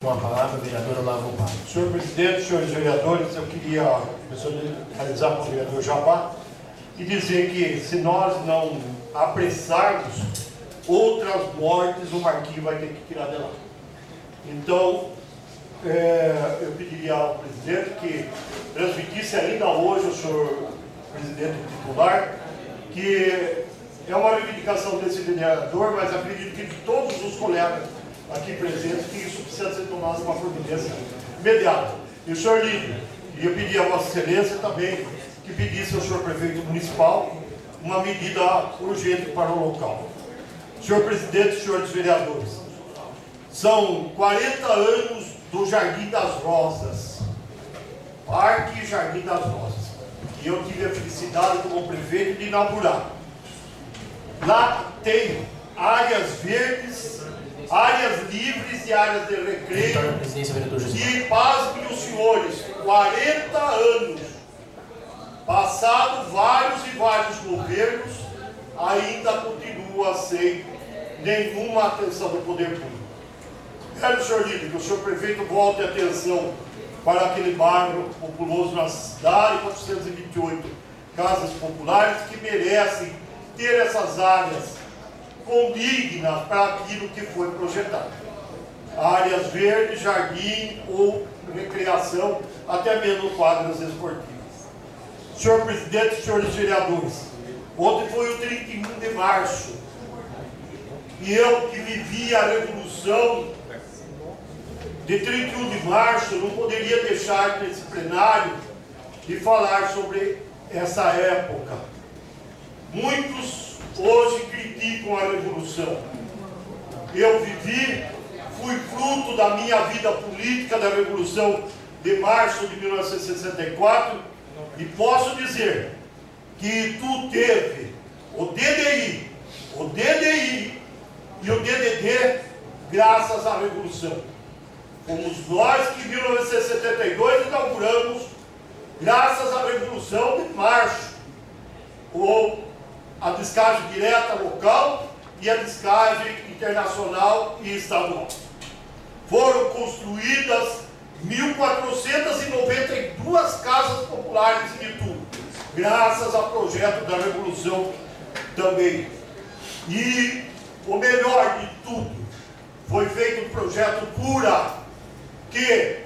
Com a palavra, a vereadora Olavo Barros. Senhor presidente, senhores vereadores, eu queria personalizar com o vereador Jabá e dizer que se nós não apressarmos outras mortes, o Marquinhos vai ter que tirar de lá. Então, eu pediria ao presidente que transmitisse ainda hoje ao senhor presidente titular que é uma reivindicação desse vereador, mas acredito que de todos os colegas aqui presentes, que isso precisa ser tomado uma providência imediata. E o senhor líder, eu pedi a Vossa Excelência também que pedisse ao senhor prefeito municipal uma medida urgente para o local. Senhor presidente, senhores vereadores, são 40 anos do Jardim das Rosas, Parque Jardim das Rosas, e eu tive a felicidade como prefeito de inaugurar. Lá tem áreas verdes, áreas livres e áreas de recreio. E pasmem os senhores, 40 anos, passado vários e vários governos, ainda continua sem nenhuma atenção do poder público. Quero, senhor líder, que o senhor prefeito volte a atenção para aquele bairro populoso na cidade, 428 casas populares que merecem ter essas áreas condignas para aquilo que foi projetado. Áreas verdes, jardim ou recreação, até mesmo quadras esportivas. Senhor presidente, senhores vereadores, ontem foi o 31 de março, e eu que vivi a revolução de 31 de março, não poderia deixar nesse plenário de falar sobre essa época. Muitos hoje criticam a revolução. Eu vivi, fui fruto da minha vida política da Revolução de março de 1964 e posso dizer que tu teve o DDI e o DDD graças à Revolução. Fomos nós que em 1972 inauguramos, graças à Revolução de março, a descagem direta local e a descagem internacional e estadual. Foram construídas 1.492 casas populares em Itu, graças ao projeto da Revolução também. E o melhor de tudo, foi feito um projeto Cura, que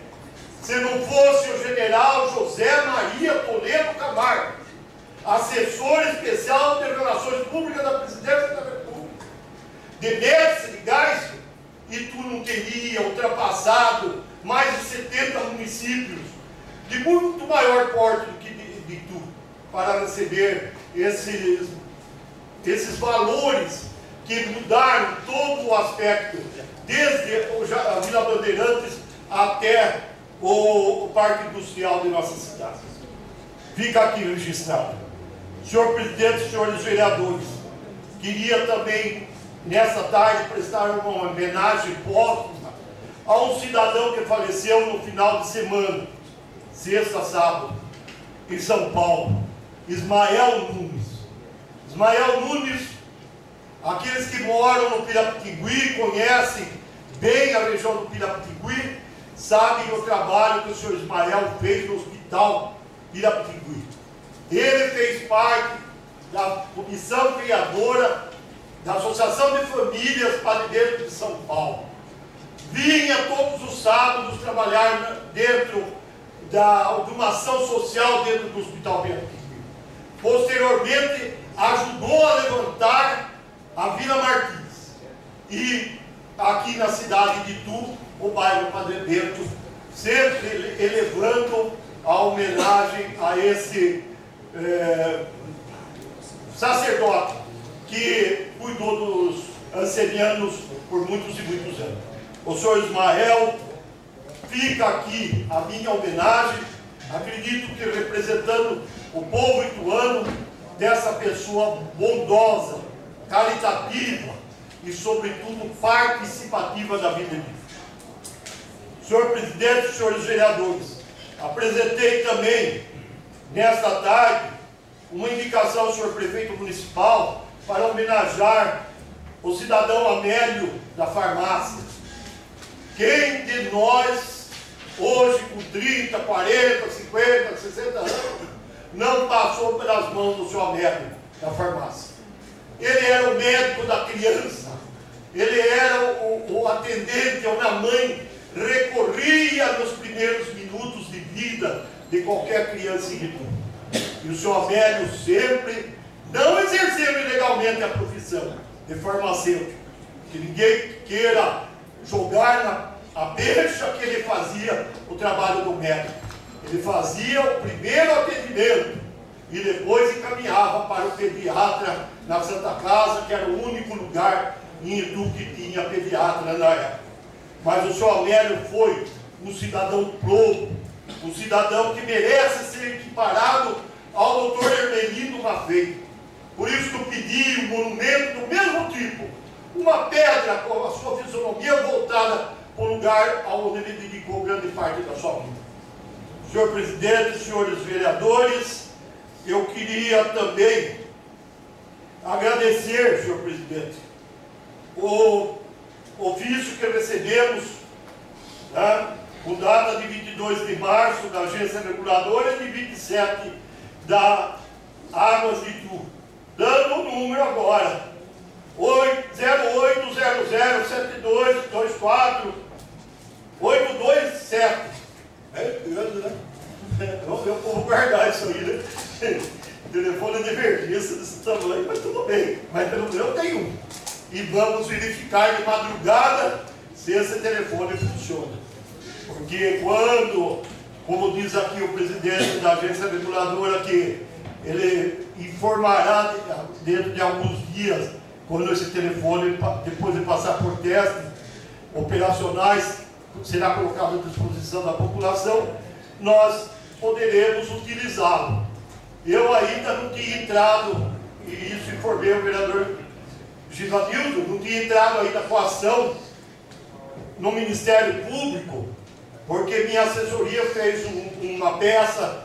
se não fosse o general José Maria Toledo Camargo, assessor especial de Relações Públicas da Presidência da República, de Médici de Gás, e tu não teria ultrapassado mais de 70 municípios de muito maior porte do que de tu, para receber esses valores que mudaram todo o aspecto, desde a Vila Bandeirantes até o Parque Industrial de nossa cidade. Fica aqui registrado. Senhor presidente, senhores vereadores, queria também, nessa tarde, prestar uma homenagem póstuma a um cidadão que faleceu no final de semana, sexta, sábado, em São Paulo, Ismael Nunes. Ismael Nunes, aqueles que moram no Pirapitigui, conhecem bem a região do Pirapitigui, sabem o trabalho que o senhor Ismael fez no Hospital Pirapitigui. Ele fez parte da comissão criadora da Associação de Famílias Padedeiros de São Paulo. Vinha todos os sábados trabalhar dentro de uma ação social dentro do Hospital Pirapitigui. Posteriormente, ajudou a levantar a Vila Martins. E aqui na cidade de Itu, o bairro Padre Bento, sempre elevando a homenagem a esse sacerdote que cuidou dos ancenianos por muitos e muitos anos. O senhor Ismael, fica aqui a minha homenagem, acredito que representando o povo ituano, dessa pessoa bondosa, caritativa e, sobretudo, participativa da vida de Deus. Senhor presidente, senhores vereadores, apresentei também, nesta tarde, uma indicação ao senhor prefeito municipal para homenagear o cidadão Amélio da farmácia. Quem de nós, hoje com 30, 40, 50, 60 anos, não passou pelas mãos do seu Amélio da farmácia? Ele era o médico da criança, ele era o atendente onde a mãe recorria nos primeiros minutos de vida de qualquer criança em Itu. E o seu Amélio sempre não exerceu ilegalmente a profissão de farmacêutico. Que ninguém queira jogar a pecha que ele fazia o trabalho do médico. Ele fazia o primeiro atendimento e depois encaminhava para o pediatra na Santa Casa, que era o único lugar em Itu que tinha pediatra na época. Mas o senhor Amélio foi um cidadão probo, um cidadão que merece ser equiparado ao doutor Hermelino Maffei. Por isso que eu pedi um monumento do mesmo tipo, uma pedra com a sua fisionomia voltada para o lugar onde ele dedicou grande parte da sua vida. Senhor presidente, senhores vereadores, eu queria também agradecer, senhor presidente, o ofício que recebemos, né, com data de 22 de março da Agência Reguladora e de 27 da Águas de Itu, dando o número agora, 08007224-827. É grande, né? Eu vou guardar isso aí, né? Telefone de emergência desse tamanho, mas tudo bem. Mas pelo menos eu tenho um. E vamos verificar de madrugada se esse telefone funciona. Porque quando, como diz aqui o presidente da agência reguladora, que ele informará dentro de alguns dias, quando esse telefone, depois de passar por testes operacionais, será colocado à disposição da população, nós poderemos utilizá-lo. Eu ainda não tinha entrado, e isso informei o vereador Givanildo, não tinha entrado ainda com ação no Ministério Público, porque minha assessoria fez uma peça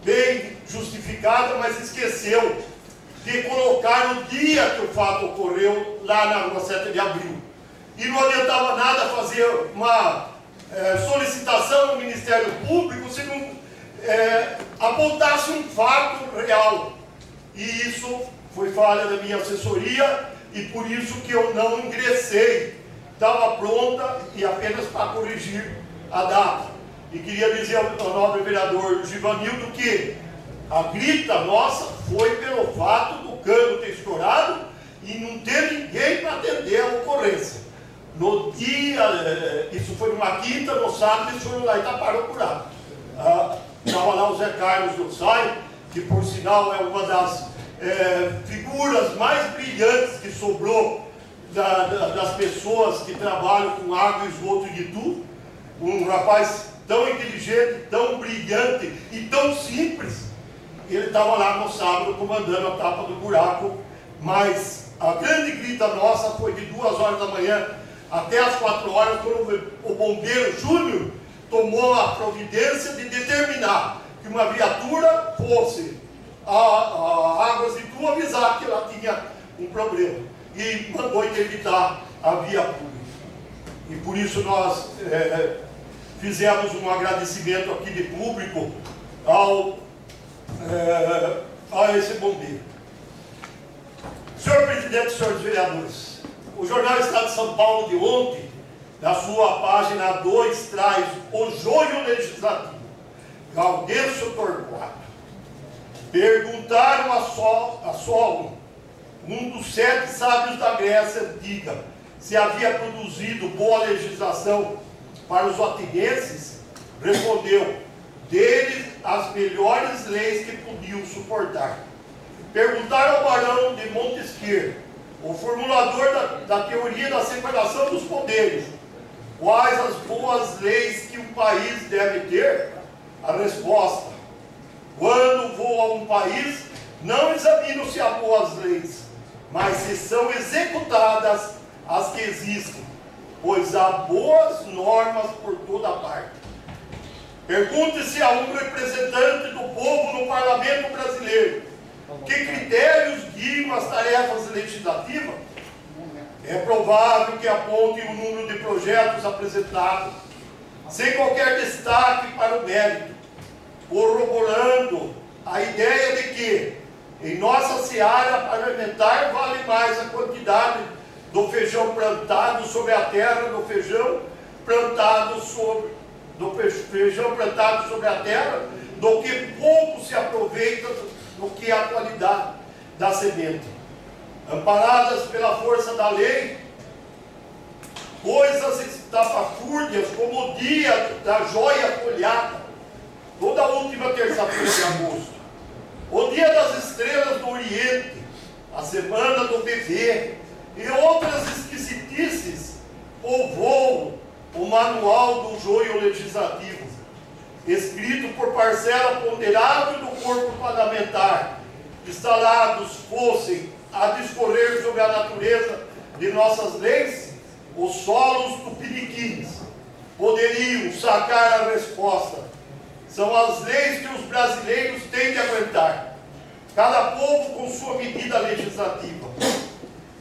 bem justificada, mas esqueceu de colocar o dia que o fato ocorreu lá na rua 7 de abril. E não adiantava nada fazer uma solicitação no Ministério Público se não apontasse um fato real. E isso foi falha da minha assessoria e por isso que eu não ingressei. Estava pronta e apenas para corrigir a data. E queria dizer ao nobre vereador Givanildo que a grita nossa foi pelo fato do cano ter estourado e não ter ninguém para atender a ocorrência. No dia, isso foi numa quinta, no sábado eles foram lá e taparam o buraco. Estava lá o Zé Carlos do SAI, que por sinal é uma das figuras mais brilhantes que sobrou das pessoas que trabalham com água e esgoto de Itu. Um rapaz tão inteligente, tão brilhante e tão simples. Ele estava lá no sábado comandando a tapa do buraco, mas a grande grita nossa foi de 2 horas da manhã até as 4 horas, quando o bombeiro Júnior tomou a providência de determinar que uma viatura fosse a Águas de Itu avisar que ela tinha um problema e mandou interditar a via pública. E por isso nós fizemos um agradecimento aqui de público a esse bombeiro. Senhor presidente, senhores vereadores, o jornal Estado de São Paulo de ontem, na sua página 2, traz o joio legislativo, Gaudêncio Torquato. Perguntaram a Solon, um dos 7 sábios da Grécia antiga, se havia produzido boa legislação para os atenienses. Respondeu: deles as melhores leis que podiam suportar. Perguntaram ao barão de Montesquieu, o formulador da teoria da separação dos poderes, quais as boas leis que um país deve ter. A resposta: quando vou a um país, não examino se há boas leis, mas se são executadas as que existem, pois há boas normas por toda parte. Pergunte-se a um representante do povo no parlamento brasileiro que critérios guiam as tarefas legislativas. É provável que aponte o número de projetos apresentados, sem qualquer destaque para o mérito, corroborando a ideia de que, em nossa seara parlamentar, vale mais a quantidade do feijão plantado sobre a terra, do feijão plantado sobre a terra, do que pouco se aproveita do que a qualidade da semente. Amparadas pela força da lei, coisas estapafúrdias, como o dia da joia folhada, toda a última terça-feira de agosto, o dia das estrelas do Oriente, a semana do bebê e outras esquisitices povoam o manual do joio legislativo, escrito por parcela ponderável do corpo parlamentar, instalados fossem a discorrer sobre a natureza de nossas leis, os solos tupiniquins poderiam sacar a resposta. São as leis que os brasileiros têm de aguentar, cada povo com sua medida legislativa.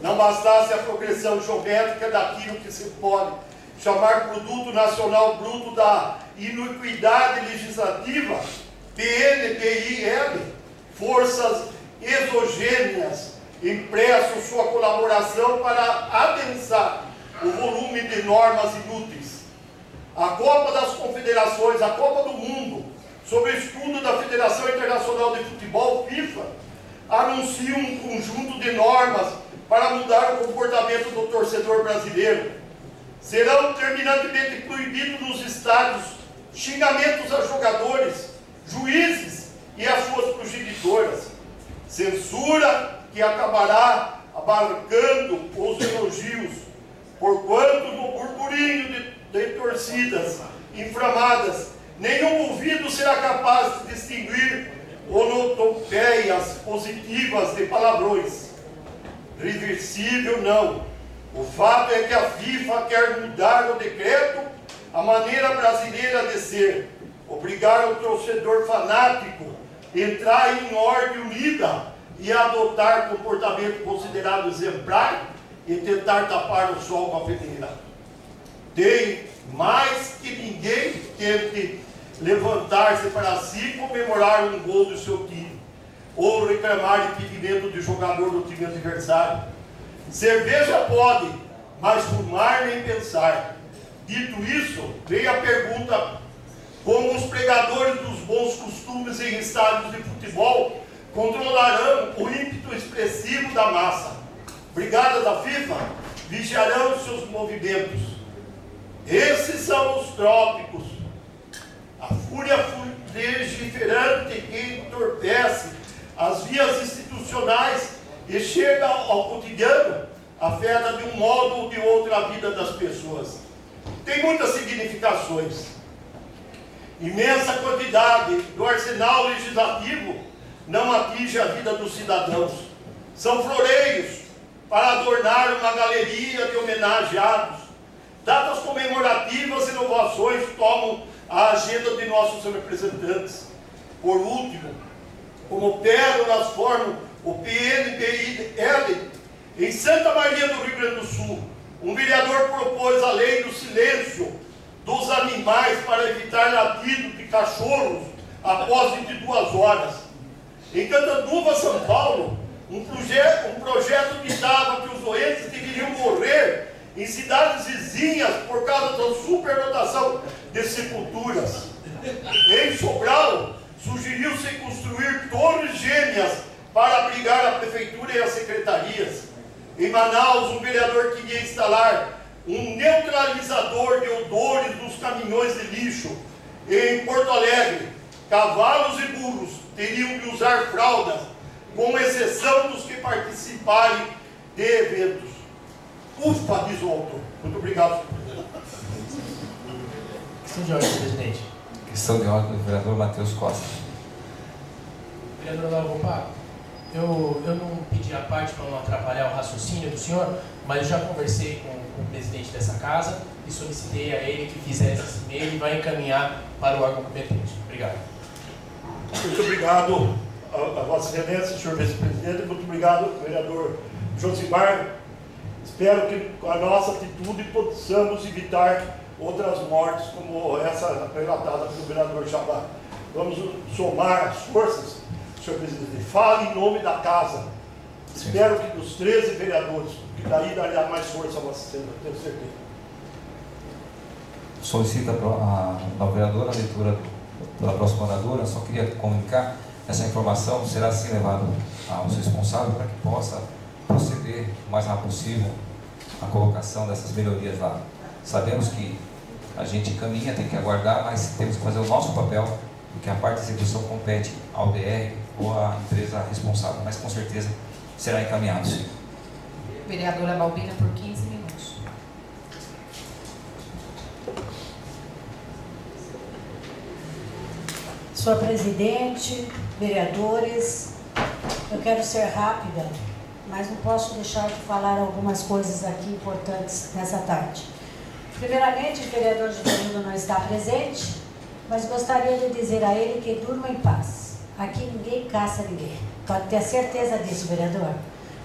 Não bastasse a progressão geométrica daquilo que se pode chamar Produto Nacional Bruto da iniquidade legislativa, PNPIL, forças exogêneas emprestam sua colaboração para adensar o volume de normas inúteis. A Copa das Confederações, a Copa do Mundo, sob estudo da Federação Internacional de Futebol, FIFA, anuncia um conjunto de normas para mudar o comportamento do torcedor brasileiro. Serão terminantemente proibidos nos estádios xingamentos a jogadores, juízes e as suas progenitoras. Censura que acabará abarcando os elogios, porquanto no burburinho de torcidas inflamadas, nenhum ouvido será capaz de distinguir onotopeias positivas de palavrões. Reversível não. O fato é que a FIFA quer mudar o decreto, a maneira brasileira de ser, obrigar o torcedor fanático a entrar em ordem unida e adotar comportamento considerado exemplar e tentar tapar o sol com a peneira. Tem mais que ninguém tente levantar-se para si, comemorar um gol do seu time, ou reclamar impedimento de jogador do time adversário. Cerveja pode, mas fumar nem pensar. Dito isso, vem a pergunta: como os pregadores dos bons costumes em estádios de futebol controlarão o ímpeto expressivo da massa? Brigadas da FIFA vigiarão seus movimentos. Esses são os trópicos, a fúria legiferante que entorpece as vias institucionais e chega ao cotidiano, afeta de um modo ou de outro a vida das pessoas. Tem muitas significações. Imensa quantidade do arsenal legislativo não atinge a vida dos cidadãos. São floreios para adornar uma galeria de homenageados. Datas comemorativas e inovações tomam a agenda de nossos representantes. Por último, como pérolas formam o PNPIL, em Santa Maria do Rio Grande do Sul, um vereador propôs a lei do silêncio dos animais para evitar latido de cachorros após 22 horas. Em Catanduva, São Paulo, um projeto ditava que os doentes deveriam morrer em cidades vizinhas por causa da superlotação de sepulturas. Em Sobral, sugeriu-se construir torres gêmeas para abrigar a prefeitura e as secretarias. Em Manaus, um vereador queria instalar um neutralizador de odores nos caminhões de lixo. Em Porto Alegre, cavalos e burros teriam que usar fraldas, com exceção dos que participarem de eventos. Ufa, diz o autor. Muito obrigado, senhor presidente. Questão de ordem, senhor presidente. Questão de ordem do vereador Matheus Costa. Vereador Lavopá, eu não pedi a parte para não atrapalhar o raciocínio do senhor, mas eu já conversei com o presidente dessa casa e solicitei a ele que fizesse esse e-mail e vai encaminhar para o órgão competente. Obrigado. Muito obrigado a Vossa Excelência, senhor vice-presidente. Muito obrigado, vereador Josimar. Espero que com a nossa atitude possamos evitar outras mortes como essa relatada pelo vereador Jabá. Vamos somar as forças, senhor presidente. Fale em nome da casa. Sim. Espero que dos 13 vereadores, que daí daria mais força a Vossa Senhora, tenho certeza. Solicita a vereadora a leitura pela próxima oradora. Só queria comunicar, essa informação será assim levada aos responsáveis para que possa proceder o mais rápido possível a colocação dessas melhorias lá. Sabemos que a gente caminha, tem que aguardar, mas temos que fazer o nosso papel, porque a parte de execução compete ao DR ou à empresa responsável, mas com certeza será encaminhado, sim. Vereadora Balbina, por 15 minutos. Senhor presidente, vereadores, eu quero ser rápida, mas não posso deixar de falar algumas coisas aqui importantes nessa tarde. Primeiramente, o vereador Givanildo não está presente, mas gostaria de dizer a ele que durma em paz. Aqui ninguém caça ninguém. Pode ter certeza disso, vereador.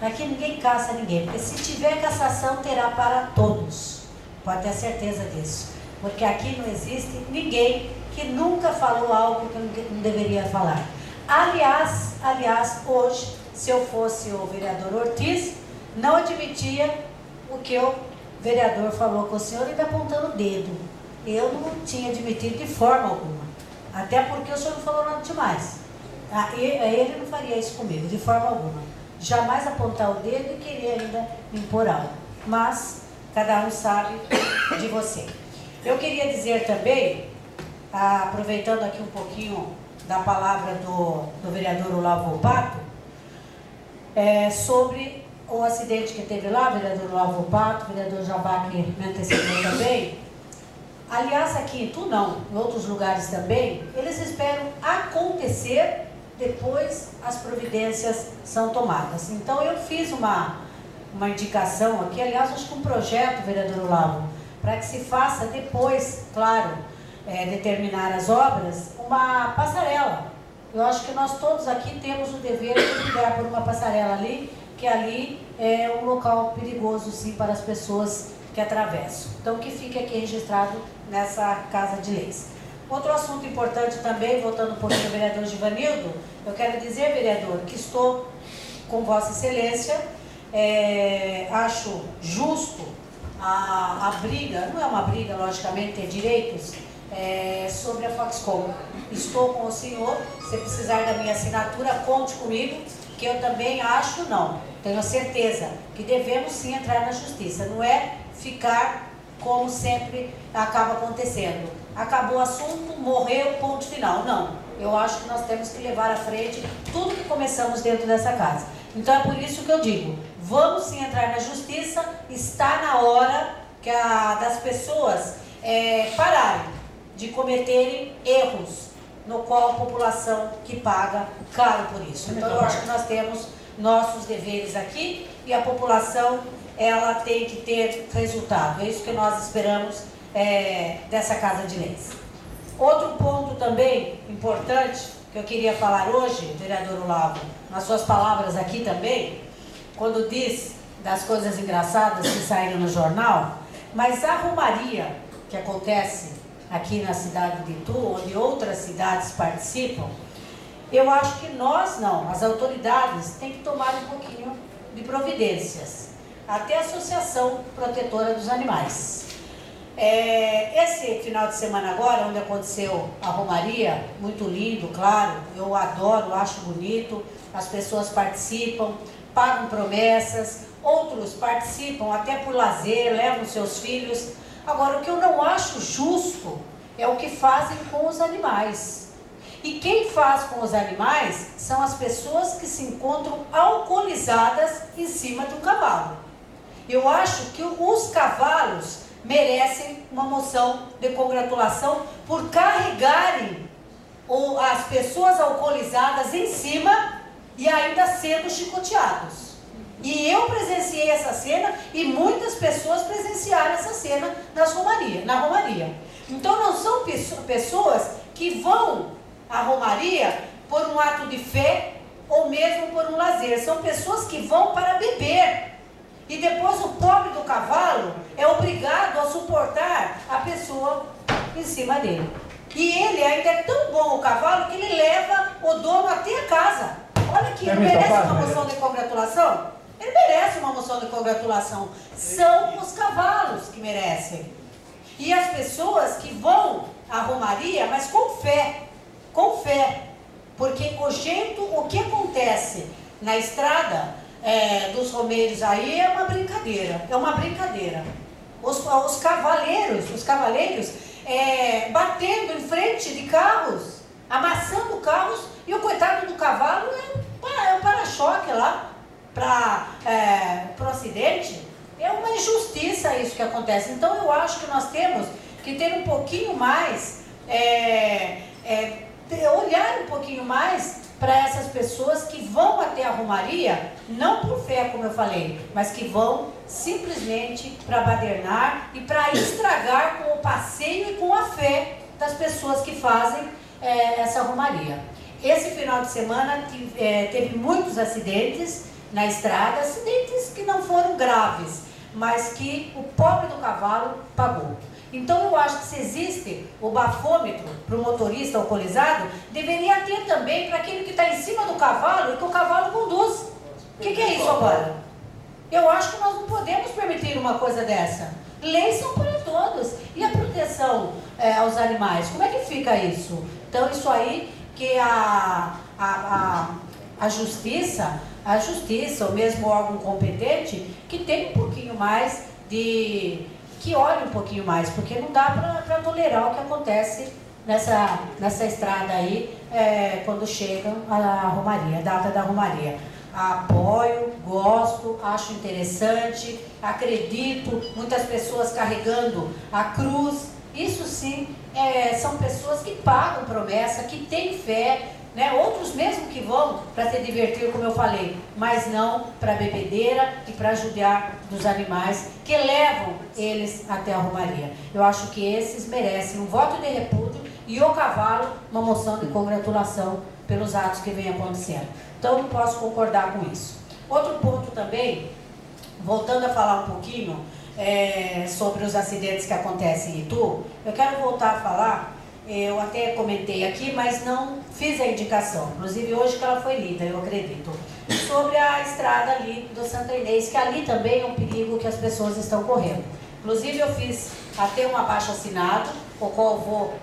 Aqui ninguém caça ninguém, porque se tiver cassação, terá para todos. Pode ter certeza disso. Porque aqui não existe ninguém que nunca falou algo que não deveria falar. Aliás, hoje, se eu fosse o vereador Ortiz, não admitia o que o vereador falou com o senhor e está apontando o dedo. Eu não tinha admitido de forma alguma. Até porque o senhor não falou nada demais. Ele não faria isso comigo, de forma alguma. Jamais apontar o dedo e querer ainda me impor algo. Mas cada um sabe de você. Eu queria dizer também, aproveitando aqui um pouquinho da palavra do vereador Olavo Volpato, sobre o acidente que teve lá, vereador Olavo Volpato, vereador Jabá que me antecedeu também. Aliás, aqui em Itu não, em outros lugares também, eles esperam acontecer, depois as providências são tomadas. Então eu fiz uma indicação aqui, aliás, acho que um projeto, vereador Olavo, para que se faça depois, claro, determinar as obras, uma passarela. Eu acho que nós todos aqui temos o dever de brigar por uma passarela ali, que ali é um local perigoso, sim, para as pessoas que atravessam. Então, que fique aqui registrado nessa Casa de Leis. Outro assunto importante também, voltando um pouquinho ao vereador Givanildo, eu quero dizer, vereador, que estou com Vossa Excelência, acho justo a briga, não é uma briga, logicamente, ter direitos, sobre a Foxconn. Estou com o senhor, se precisar da minha assinatura, conte comigo, que eu também acho, não, tenho certeza que devemos sim entrar na justiça, não é ficar como sempre acaba acontecendo. Acabou o assunto, morreu, ponto final. Não, eu acho que nós temos que levar à frente tudo que começamos dentro dessa casa. Então é por isso que eu digo, vamos sim entrar na justiça, está na hora das pessoas pararem de cometerem erros, no qual a população que paga caro por isso. Então eu acho que nós temos nossos deveres aqui e a população, ela tem que ter resultado. É isso que nós esperamos dessa Casa de Leis. Outro ponto também importante que eu queria falar hoje, vereador Olavo, nas suas palavras aqui também, quando diz das coisas engraçadas que saíram no jornal, mas a romaria que acontece aqui na cidade de Itu, onde outras cidades participam, eu acho que nós não, as autoridades têm que tomar um pouquinho de providências. Até a Associação Protetora dos Animais. Esse final de semana agora, onde aconteceu a romaria, muito lindo, claro, eu adoro, acho bonito, as pessoas participam, pagam promessas, outros participam até por lazer, levam seus filhos. Agora, o que eu não acho justo é o que fazem com os animais. E quem faz com os animais são as pessoas que se encontram alcoolizadas em cima de um cavalo. Eu acho que os cavalos merecem uma moção de congratulação por carregarem as pessoas alcoolizadas em cima e ainda sendo chicoteados. E eu presenciei essa cena e muitas pessoas presenciaram essa cena na romaria. Então não são pessoas que vão à romaria por um ato de fé ou mesmo por um lazer. São pessoas que vão para beber. E depois o pobre do cavalo é obrigado a suportar a pessoa em cima dele. E ele ainda é tão bom o cavalo que ele leva o dono até a casa. Olha aqui, ele merece uma moção de congratulação? Ele merece uma moção de congratulação. São os cavalos que merecem. E as pessoas que vão à romaria, mas com fé. Com fé. Porque o que acontece na estrada dos romeiros aí é uma brincadeira. É uma brincadeira. Os cavaleiros batendo em frente de carros, amassando carros, e o coitado do cavalo é o para-choque lá para o acidente. É uma injustiça isso que acontece. Então eu acho que nós temos que ter um pouquinho mais, olhar um pouquinho mais para essas pessoas que vão até a romaria, não por fé, como eu falei, mas que vão simplesmente para badernar e para estragar com o passeio e com a fé das pessoas que fazem essa romaria. Esse final de semana teve muitos acidentes na estrada, acidentes que não foram graves, mas que o pobre do cavalo pagou. Então eu acho que se existe o bafômetro para o motorista alcoolizado, deveria ter também para aquele que está em cima do cavalo e que o cavalo conduz. O que é isso agora? Eu acho que nós não podemos permitir uma coisa dessa. Leis são para todos. E a proteção aos animais? Como é que fica isso? Então isso aí que a justiça, ou mesmo o órgão competente, que tem um pouquinho mais que olhe um pouquinho mais, porque não dá para tolerar o que acontece nessa estrada aí, quando chega a romaria, a data da romaria. Apoio, gosto, acho interessante, acredito, muitas pessoas carregando a cruz, isso sim, são pessoas que pagam promessa, que têm fé, né? Outros mesmo que vão para se divertir, como eu falei, mas não para bebedeira e para judiar dos animais que levam eles até a romaria. Eu acho que esses merecem um voto de repúdio e o cavalo uma moção de congratulação pelos atos que vem acontecendo. Então, não posso concordar com isso. Outro ponto também, voltando a falar um pouquinho sobre os acidentes que acontecem em Itu, eu quero voltar a falar, eu até comentei aqui, mas não fiz a indicação, inclusive hoje que ela foi lida, eu acredito, sobre a estrada ali do Santa Inês, que ali também é um perigo que as pessoas estão correndo. Inclusive eu fiz até um abaixo-assinado, o qual vou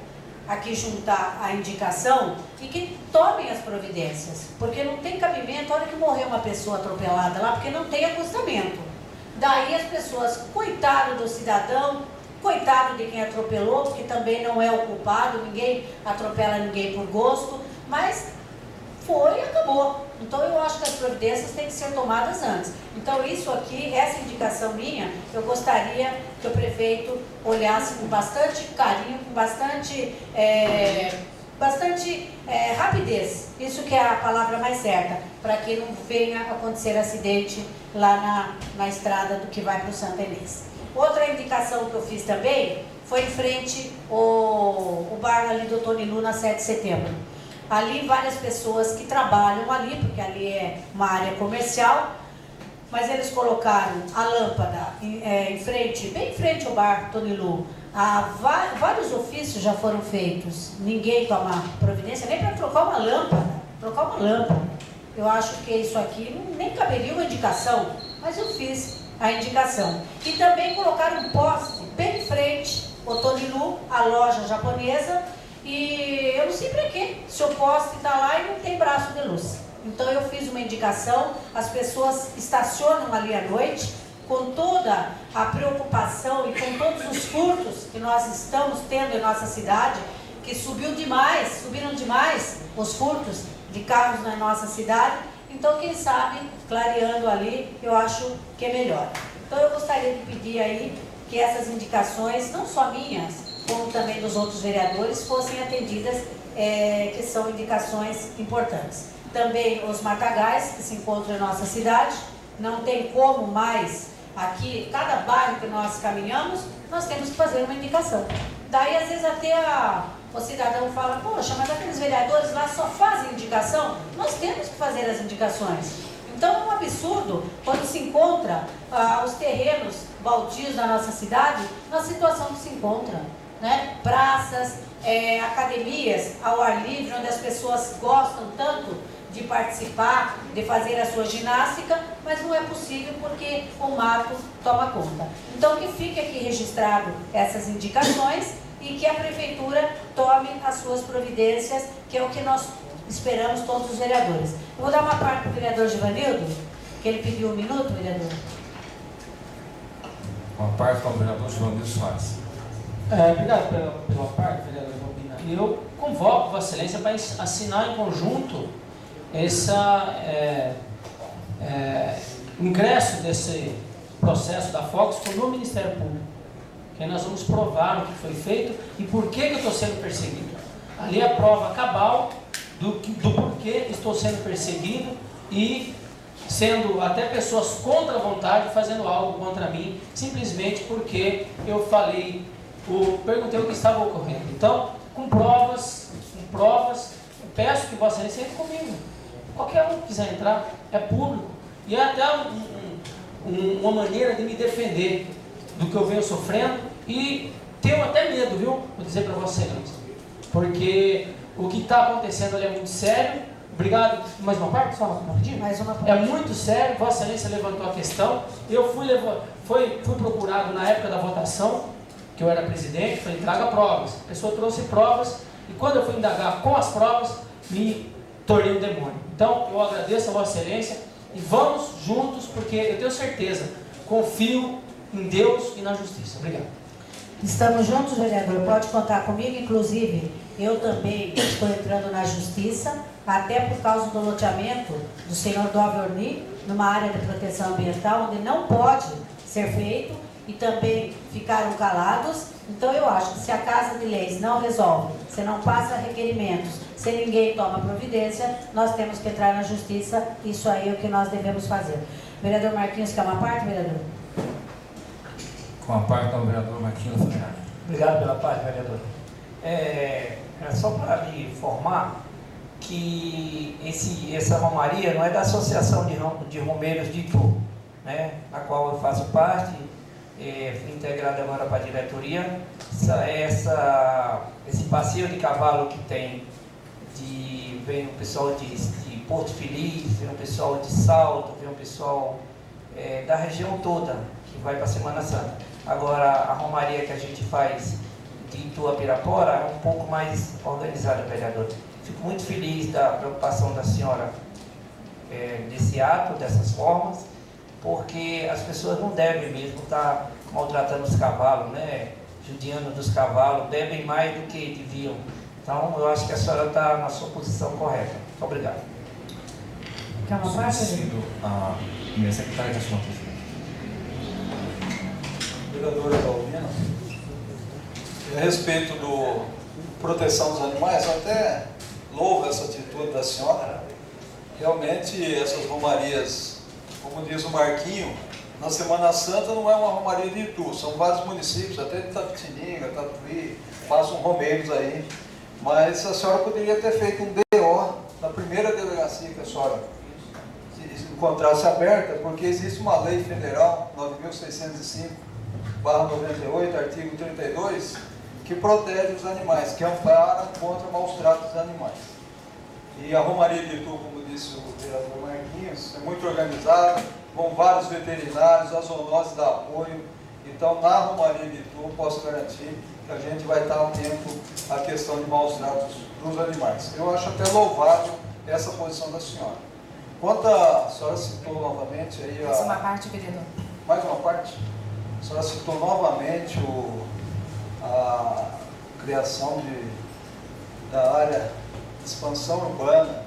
aqui juntar a indicação, e que tomem as providências, porque não tem cabimento a hora que morrer uma pessoa atropelada lá, porque não tem acostamento. Daí as pessoas, coitado do cidadão, coitado de quem atropelou, porque também não é o culpado, ninguém atropela ninguém por gosto, mas foi e acabou. Então eu acho que as providências têm que ser tomadas antes. Então isso aqui, essa indicação minha, eu gostaria que o prefeito olhasse com bastante carinho, com bastante rapidez, isso que é a palavra mais certa, para que não venha acontecer acidente lá na estrada do que vai para o Santa Inês. Outra indicação que eu fiz também foi em frente ao bar ali do Tonilu na 7 de setembro. Ali várias pessoas que trabalham ali, porque ali é uma área comercial, mas eles colocaram a lâmpada em frente, bem em frente ao bar Tonilu. Vários ofícios já foram feitos, ninguém toma providência nem para trocar uma lâmpada. Eu acho que isso aqui nem caberia uma indicação, mas eu fiz a indicação. E também colocaram um poste bem em frente ao Tonilu, a loja japonesa, e eu não sei para quê, se o poste está lá e não tem braço de luz. Então eu fiz uma indicação, as pessoas estacionam ali à noite, com toda a preocupação e com todos os furtos que nós estamos tendo em nossa cidade, que subiram demais os furtos de carros na nossa cidade. Então, quem sabe, clareando ali, eu acho que é melhor. Então, eu gostaria de pedir aí que essas indicações, não só minhas, como também dos outros vereadores, fossem atendidas, que são indicações importantes. Também os matagais que se encontram em nossa cidade, não tem como mais, aqui, cada bairro que nós caminhamos, nós temos que fazer uma indicação. Daí, às vezes, até o cidadão fala, poxa, mas aqueles vereadores lá só fazem indicação. Nós temos que fazer as indicações. Então é um absurdo quando se encontra os terrenos baldios da nossa cidade na situação que se encontra, né? Praças, academias ao ar livre, onde as pessoas gostam tanto de participar, de fazer a sua ginástica, mas não é possível porque o mato toma conta. Então que fique aqui registrado essas indicações e que a Prefeitura tome as suas providências, que é o que nós esperamos todos os vereadores. Eu vou dar uma parte para o vereador Givanildo, que ele pediu 1 minuto, vereador. Uma parte para o vereador Givanildo Soares. Obrigado pela parte, vereador Balbina. Eu convoco Vossa Excelência para assinar em conjunto esse ingresso desse processo da Foxconn no Ministério Público. Que aí nós vamos provar o que foi feito e por que eu estou sendo perseguido. Ali é a prova cabal do porquê estou sendo perseguido e sendo até pessoas contra a vontade fazendo algo contra mim, simplesmente porque eu perguntei o que estava ocorrendo. Então, com provas, peço que Vossa Excelência entre comigo. Qualquer um que quiser entrar, é público. E é até uma maneira de me defender do que eu venho sofrendo e tenho até medo, viu? Vou dizer para Vossa Excelência. Porque o que está acontecendo ali é muito sério. Obrigado. Mais uma parte? Só rapidinho? Mais uma parte. É muito sério. Vossa Excelência levantou a questão. Eu fui procurado na época da votação, que eu era presidente, falei, traga provas. A pessoa trouxe provas e quando eu fui indagar com as provas, me tornei um demônio. Então, eu agradeço a Vossa Excelência e vamos juntos, porque eu tenho certeza, confio em Deus e na justiça. Obrigado. Estamos juntos, vereador. Pode contar comigo. Inclusive, eu também estou entrando na justiça, até por causa do loteamento do senhor Dóvio Orni, numa área de proteção ambiental, onde não pode ser feito, e também ficaram calados. Então eu acho que se a Casa de Leis não resolve, se não passa requerimentos, se ninguém toma providência, nós temos que entrar na justiça. Isso aí é o que nós devemos fazer. Vereador Marquinhos, quer uma parte, vereador? Com a parte do vereador Marquinhos Fernandes. Obrigado pela parte, vereador. É só para lhe informar que essa romaria não é da Associação de Romeiros de Itu, né, na qual eu faço parte, fui integrado agora para a diretoria. Esse passeio de cavalo que vem o pessoal de Porto Feliz, vem o pessoal de Salto, vem o pessoal da região toda, que vai para a Semana Santa. Agora, a romaria que a gente faz de Ituapirapora é um pouco mais organizada, vereador. Fico muito feliz da preocupação da senhora desse ato, dessas formas, porque as pessoas não devem mesmo estar maltratando os cavalos, né? Judiando dos cavalos, devem mais do que deviam. Então, eu acho que a senhora está na sua posição correta. Muito obrigado. Quer uma parte? Solicito a minha secretária de Assuntos. Vereadora Balbina, a respeito do proteção dos animais, eu até louvo essa atitude da senhora. Realmente, essas romarias, como diz o Marquinho, na Semana Santa não é uma romaria de Itu, são vários municípios, até de Tapetininga, Tatuí, passam romeiros aí. Mas a senhora poderia ter feito um BO na primeira delegacia que a senhora encontrasse aberta, porque existe uma lei federal, 9.605/98, artigo 32, que protege os animais, que ampara contra maus tratos dos animais. E a romaria de Itu, como disse o vereador Marquinhos, é muito organizada, vão vários veterinários, a zoonose dá apoio. Então, na romaria de Itu, posso garantir que a gente vai estar atento à questão de maus tratos dos animais. Eu acho até louvável essa posição da senhora. Quanto a senhora citou novamente aí Mais uma parte, vereador. mais uma parte? A senhora citou novamente a criação da área de expansão urbana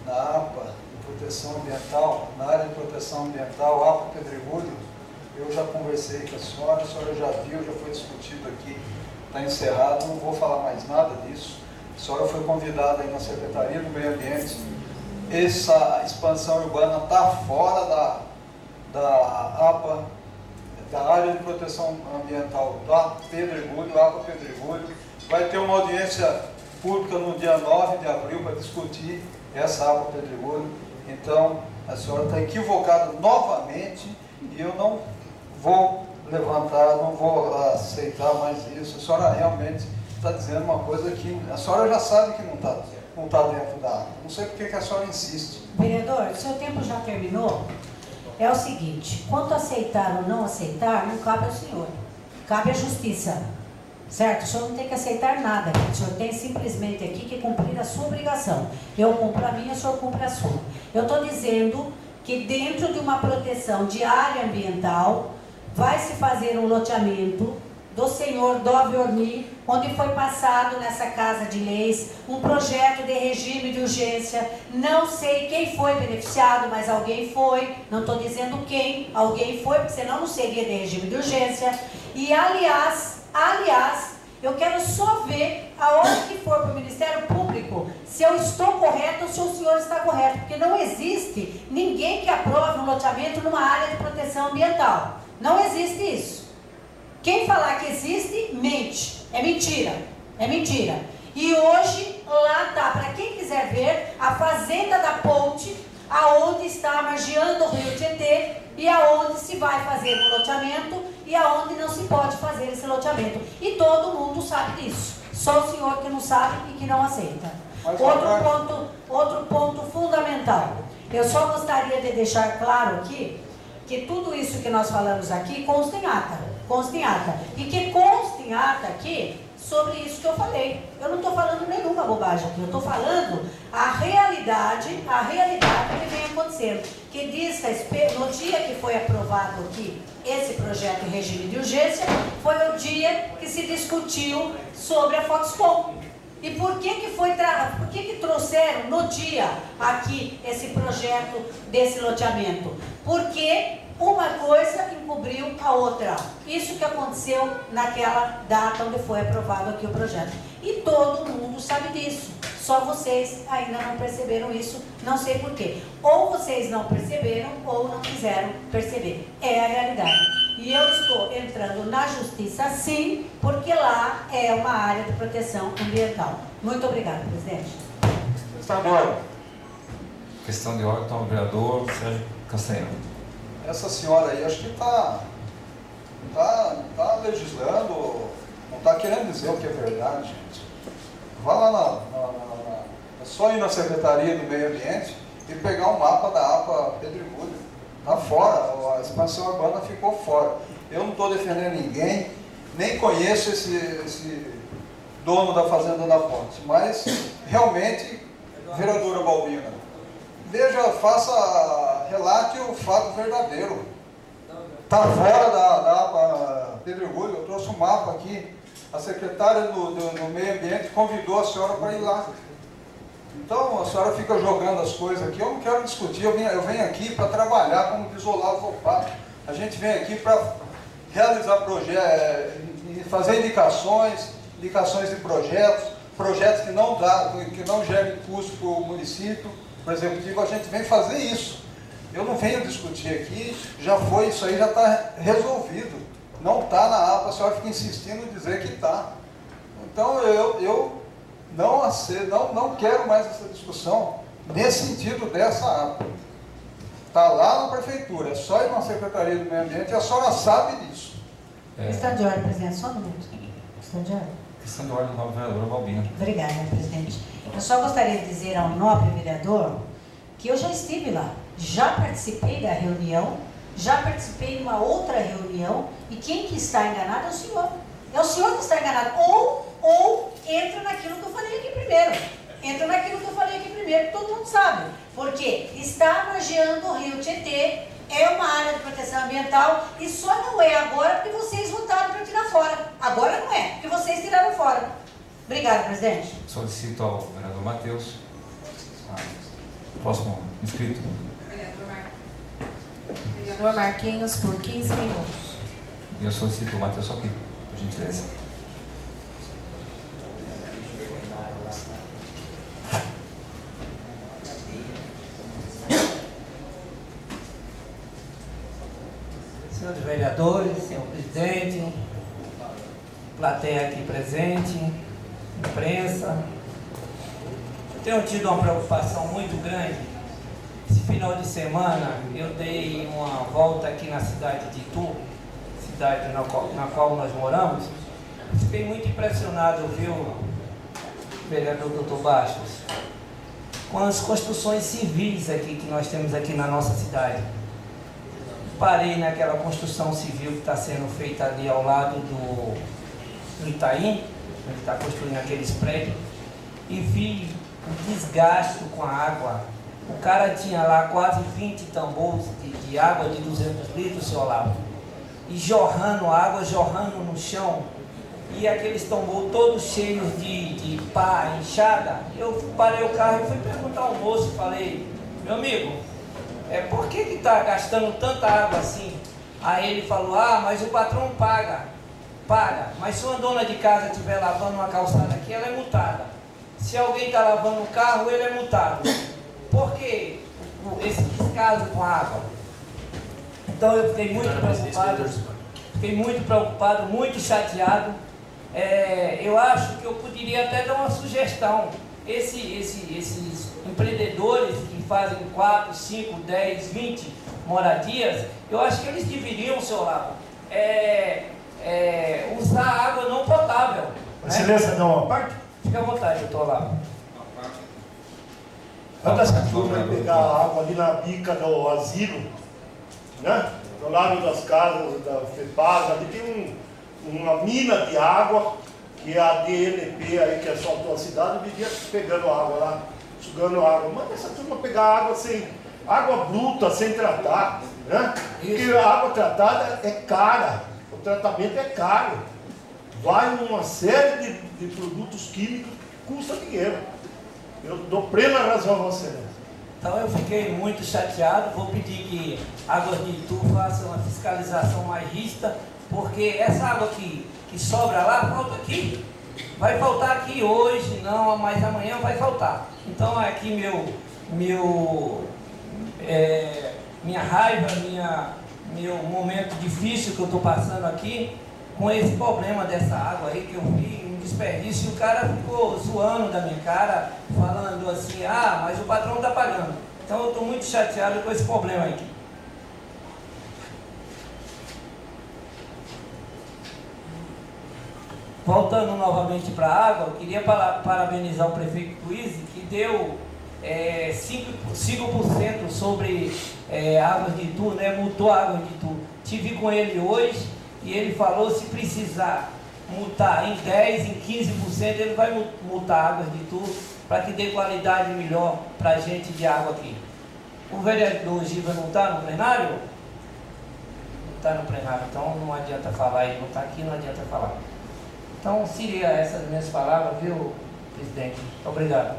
na APA de proteção ambiental, na área de proteção ambiental APA Pedregulho. Eu já conversei com a senhora já viu, já foi discutido aqui, está encerrado, não vou falar mais nada disso. A senhora foi convidada aí na Secretaria do Meio Ambiente. Essa expansão urbana está fora da APA, da área de proteção ambiental da Pedregulho, APA Pedregulho. Vai ter uma audiência pública no dia 9 de abril para discutir essa APA Pedregulho. Então, A senhora está equivocada novamente e eu não vou levantar, não vou aceitar mais isso. A senhora realmente está dizendo uma coisa que a senhora já sabe que não está dentro da área. Não sei por que a senhora insiste. Vereador, o seu tempo já terminou. É o seguinte, quanto a aceitar ou não aceitar, não cabe ao senhor. Cabe à justiça. Certo? O senhor não tem que aceitar nada. O senhor tem simplesmente aqui que cumprir a sua obrigação. Eu cumpro a minha, o senhor cumpre a sua. Eu estou dizendo que dentro de uma proteção de área ambiental, vai se fazer um loteamento do senhor Dove Orni, onde foi passado nessa Casa de Leis um projeto de regime de urgência. Não sei quem foi beneficiado, mas alguém foi. Não estou dizendo quem, alguém foi, porque senão não seria de regime de urgência. E aliás, eu quero só ver, a hora que for para o Ministério Público, se eu estou correto ou se o senhor está correto, porque não existe ninguém que aprove um loteamento numa área de proteção ambiental. Não existe isso. Quem falar que existe, mente. É mentira. É mentira. E hoje, lá está, para quem quiser ver, a Fazenda da Ponte, aonde está margeando o Rio Tietê e aonde se vai fazer o loteamento e aonde não se pode fazer esse loteamento. E todo mundo sabe disso. Só o senhor que não sabe e que não aceita. Outro ponto fundamental. Eu só gostaria de deixar claro aqui que tudo isso que nós falamos aqui consta em ata. Consta em ata. E que consta em ata aqui sobre isso que eu falei. Eu não estou falando nenhuma bobagem aqui. Eu estou falando a realidade que vem acontecendo. Que diz respeito, no dia que foi aprovado aqui esse projeto em regime de urgência, foi o dia que se discutiu sobre a Foxconn. E por que trouxeram no dia aqui esse projeto desse loteamento? Porque uma coisa encobriu a outra. Isso que aconteceu naquela data onde foi aprovado aqui o projeto. E todo mundo sabe disso. Só vocês ainda não perceberam isso, não sei porquê. Ou vocês não perceberam ou não quiseram perceber. É a realidade. E eu estou entrando na justiça sim, porque lá é uma área de proteção ambiental. Muito obrigada, presidente. Está bom. Questão de ordem, então, o vereador Sérgio Castanheira. Essa senhora aí, acho que está legislando, não está querendo dizer o que é verdade, gente. Vá lá é só ir na Secretaria do Meio Ambiente e pegar um mapa da APA Pedregulho. Está fora, a expansão urbana ficou fora. Eu não estou defendendo ninguém, nem conheço esse dono da Fazenda da Ponte, mas realmente, vereadora Balbina, relate o fato verdadeiro. Está fora da APA Pedregulho. Eu trouxe um mapa aqui. A secretária do Meio Ambiente convidou a senhora para ir lá. Então a senhora fica jogando as coisas aqui. Eu não quero discutir, eu venho aqui para trabalhar, como diz Olavo Volpato. A gente vem aqui para realizar projetos, fazer indicações de projetos que não gerem custo para o município. Por exemplo, a gente vem fazer isso. Eu não venho discutir aqui, isso aí já está resolvido. Não está na APA, a senhora fica insistindo em dizer que está. Então eu não quero mais essa discussão nesse sentido dessa APA. Está lá na prefeitura, é só ir na Secretaria do Meio Ambiente e a senhora sabe disso. Questão de ordem, presidente, só um minuto. Questão de ordem. Questão de ordem, nova vereadora Balbina. Obrigada, presidente. Eu só gostaria de dizer ao nobre vereador que eu já estive lá, já participei da reunião, já participei de uma outra reunião, e quem que está enganado é o senhor. É o senhor que está enganado. Ou entra naquilo que eu falei aqui primeiro. Todo mundo sabe. Porque está margeando o Rio Tietê, é uma área de proteção ambiental, e só não é agora porque vocês votaram para tirar fora. Agora não é, porque vocês tiraram fora. Obrigada, presidente. Solicito ao vereador Matheus. Próximo inscrito. Vereador Marquinhos, por 15 minutos. E eu solicito o Matheus só aqui, por gentileza. Senhores vereadores, senhor presidente, plateia aqui presente, imprensa, eu tenho tido uma preocupação muito grande esse final de semana eu dei uma volta aqui na cidade de Itu, cidade na qual nós moramos. Fiquei muito impressionado, viu, vereador Dr. Bastos, com as construções civis aqui que nós temos aqui na nossa cidade. Parei naquela construção civil que está sendo feita ali ao lado do Itaim, onde está construindo aqueles prédios, e vi o desgaste com a água. O cara tinha lá quase 20 tambores de água de 200 litros, seu Olavo, e jorrando água, jorrando no chão, e aqueles tambores todos cheios de pá, enxada. Eu parei o carro e fui perguntar ao moço, falei, meu amigo, por que está gastando tanta água assim? Aí ele falou, mas o patrão paga, mas se uma dona de casa estiver lavando uma calçada aqui, ela é multada. Se alguém está lavando o carro, ele é multado. Por que esse descaso com a água? Então eu fiquei muito preocupado, muito chateado. Eu acho que eu poderia até dar uma sugestão. Esses empreendedores que fazem 4, 5, 10, 20 moradias, eu acho que eles deveriam, seu Olavo, usar água não potável. Excelência, dá uma parte? Fica à vontade, doutor Olavo. Quando essa turma pegar a água ali na bica do asilo, né? Do lado das casas da FEPAS, ali tem uma mina de água, que é a DNP aí, que assaltou a cidade, vivia pegando água lá, sugando água. Manda essa turma pegar água sem água bruta, sem tratar, né? Porque a água tratada é cara, o tratamento é caro. Vai uma série de produtos químicos que custa dinheiro. Eu dou plena razão a você. Então eu fiquei muito chateado, vou pedir que a Águas de Itu faça uma fiscalização mais rígida, porque essa água que sobra lá, falta aqui. Vai faltar aqui hoje, não, mas amanhã vai faltar. Então aqui minha raiva, meu momento difícil que eu estou passando aqui, com esse problema dessa água aí que eu vi, um desperdício, e o cara ficou zoando da minha cara, falando assim, mas o patrão está pagando. Então eu estou muito chateado com esse problema aqui. Voltando novamente para a água, eu queria parabenizar o prefeito Luiz, que deu 5% sobre Águas de Itu, né? Multou a Águas de Itu. Estive com ele hoje e ele falou, se precisar multar em 10%, em 15%, ele vai multar Águas de Itu para que dê qualidade melhor para a gente de água aqui. O vereador Giva não está no plenário? Não está no plenário, então não adianta falar, ele não está aqui, não adianta falar. Então, seria essas minhas palavras, viu, presidente? Obrigado.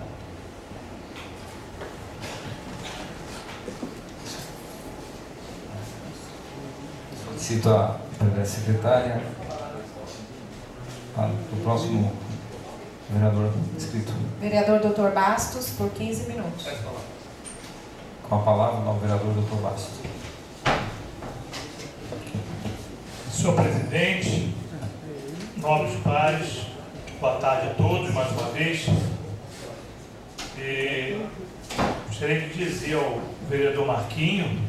Solicito a presidente secretária, o próximo vereador inscrito. Vereador Dr. Bastos, por 15 minutos. Com a palavra, o vereador Dr. Bastos. Senhor presidente, nobres pares, boa tarde a todos mais uma vez. Gostaria de dizer ao vereador Marquinho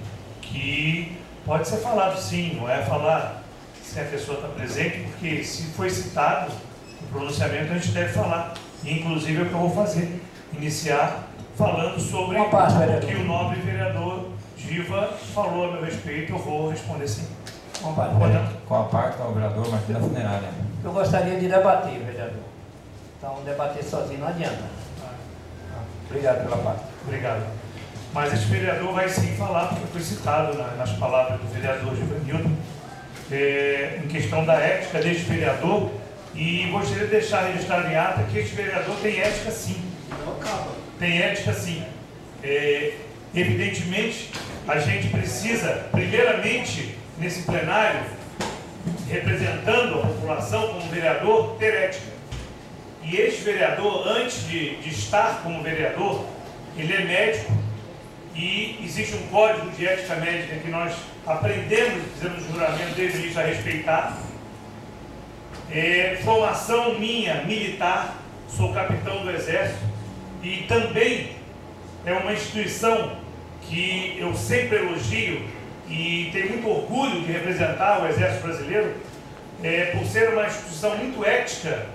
que pode ser falado sim, não é falar sem a pessoa estar presente, porque se foi citado o pronunciamento a gente deve falar, e inclusive é o que eu vou fazer, iniciar falando sobre o que o nobre vereador Giva falou a meu respeito. Eu vou responder sim. Com a parte do vereador Marquinhos da Funerária. Eu gostaria de debater, vereador. Então, debater sozinho não adianta. Obrigado pela parte. Obrigado. Mas esse vereador vai sim falar, porque foi citado nas palavras do vereador Givanildo, em questão da ética deste vereador, e gostaria de deixar registrado em ata que este vereador tem ética sim. Tem ética sim. Evidentemente, a gente precisa, primeiramente, nesse plenário, representando a população como vereador, ter ética. E este vereador, antes de estar como vereador, ele é médico, e existe um código de ética médica que nós aprendemos, fizemos juramento desde o início a respeitar. Formação minha, militar, sou capitão do Exército, e também é uma instituição que eu sempre elogio e tenho muito orgulho de representar o Exército Brasileiro, por ser uma instituição muito ética,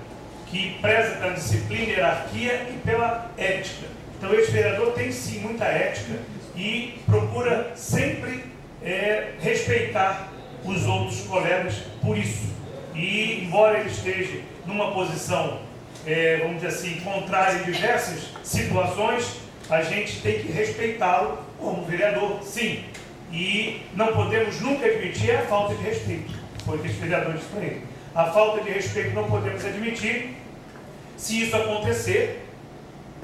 que preza pela disciplina, hierarquia e pela ética. Então, esse vereador tem sim muita ética e procura sempre respeitar os outros colegas por isso. E, embora ele esteja numa posição, vamos dizer assim, contrária em diversas situações, a gente tem que respeitá-lo como vereador, sim. E não podemos nunca admitir a falta de respeito. Foi o que esse vereador disse para ele. A falta de respeito não podemos admitir. Se isso acontecer,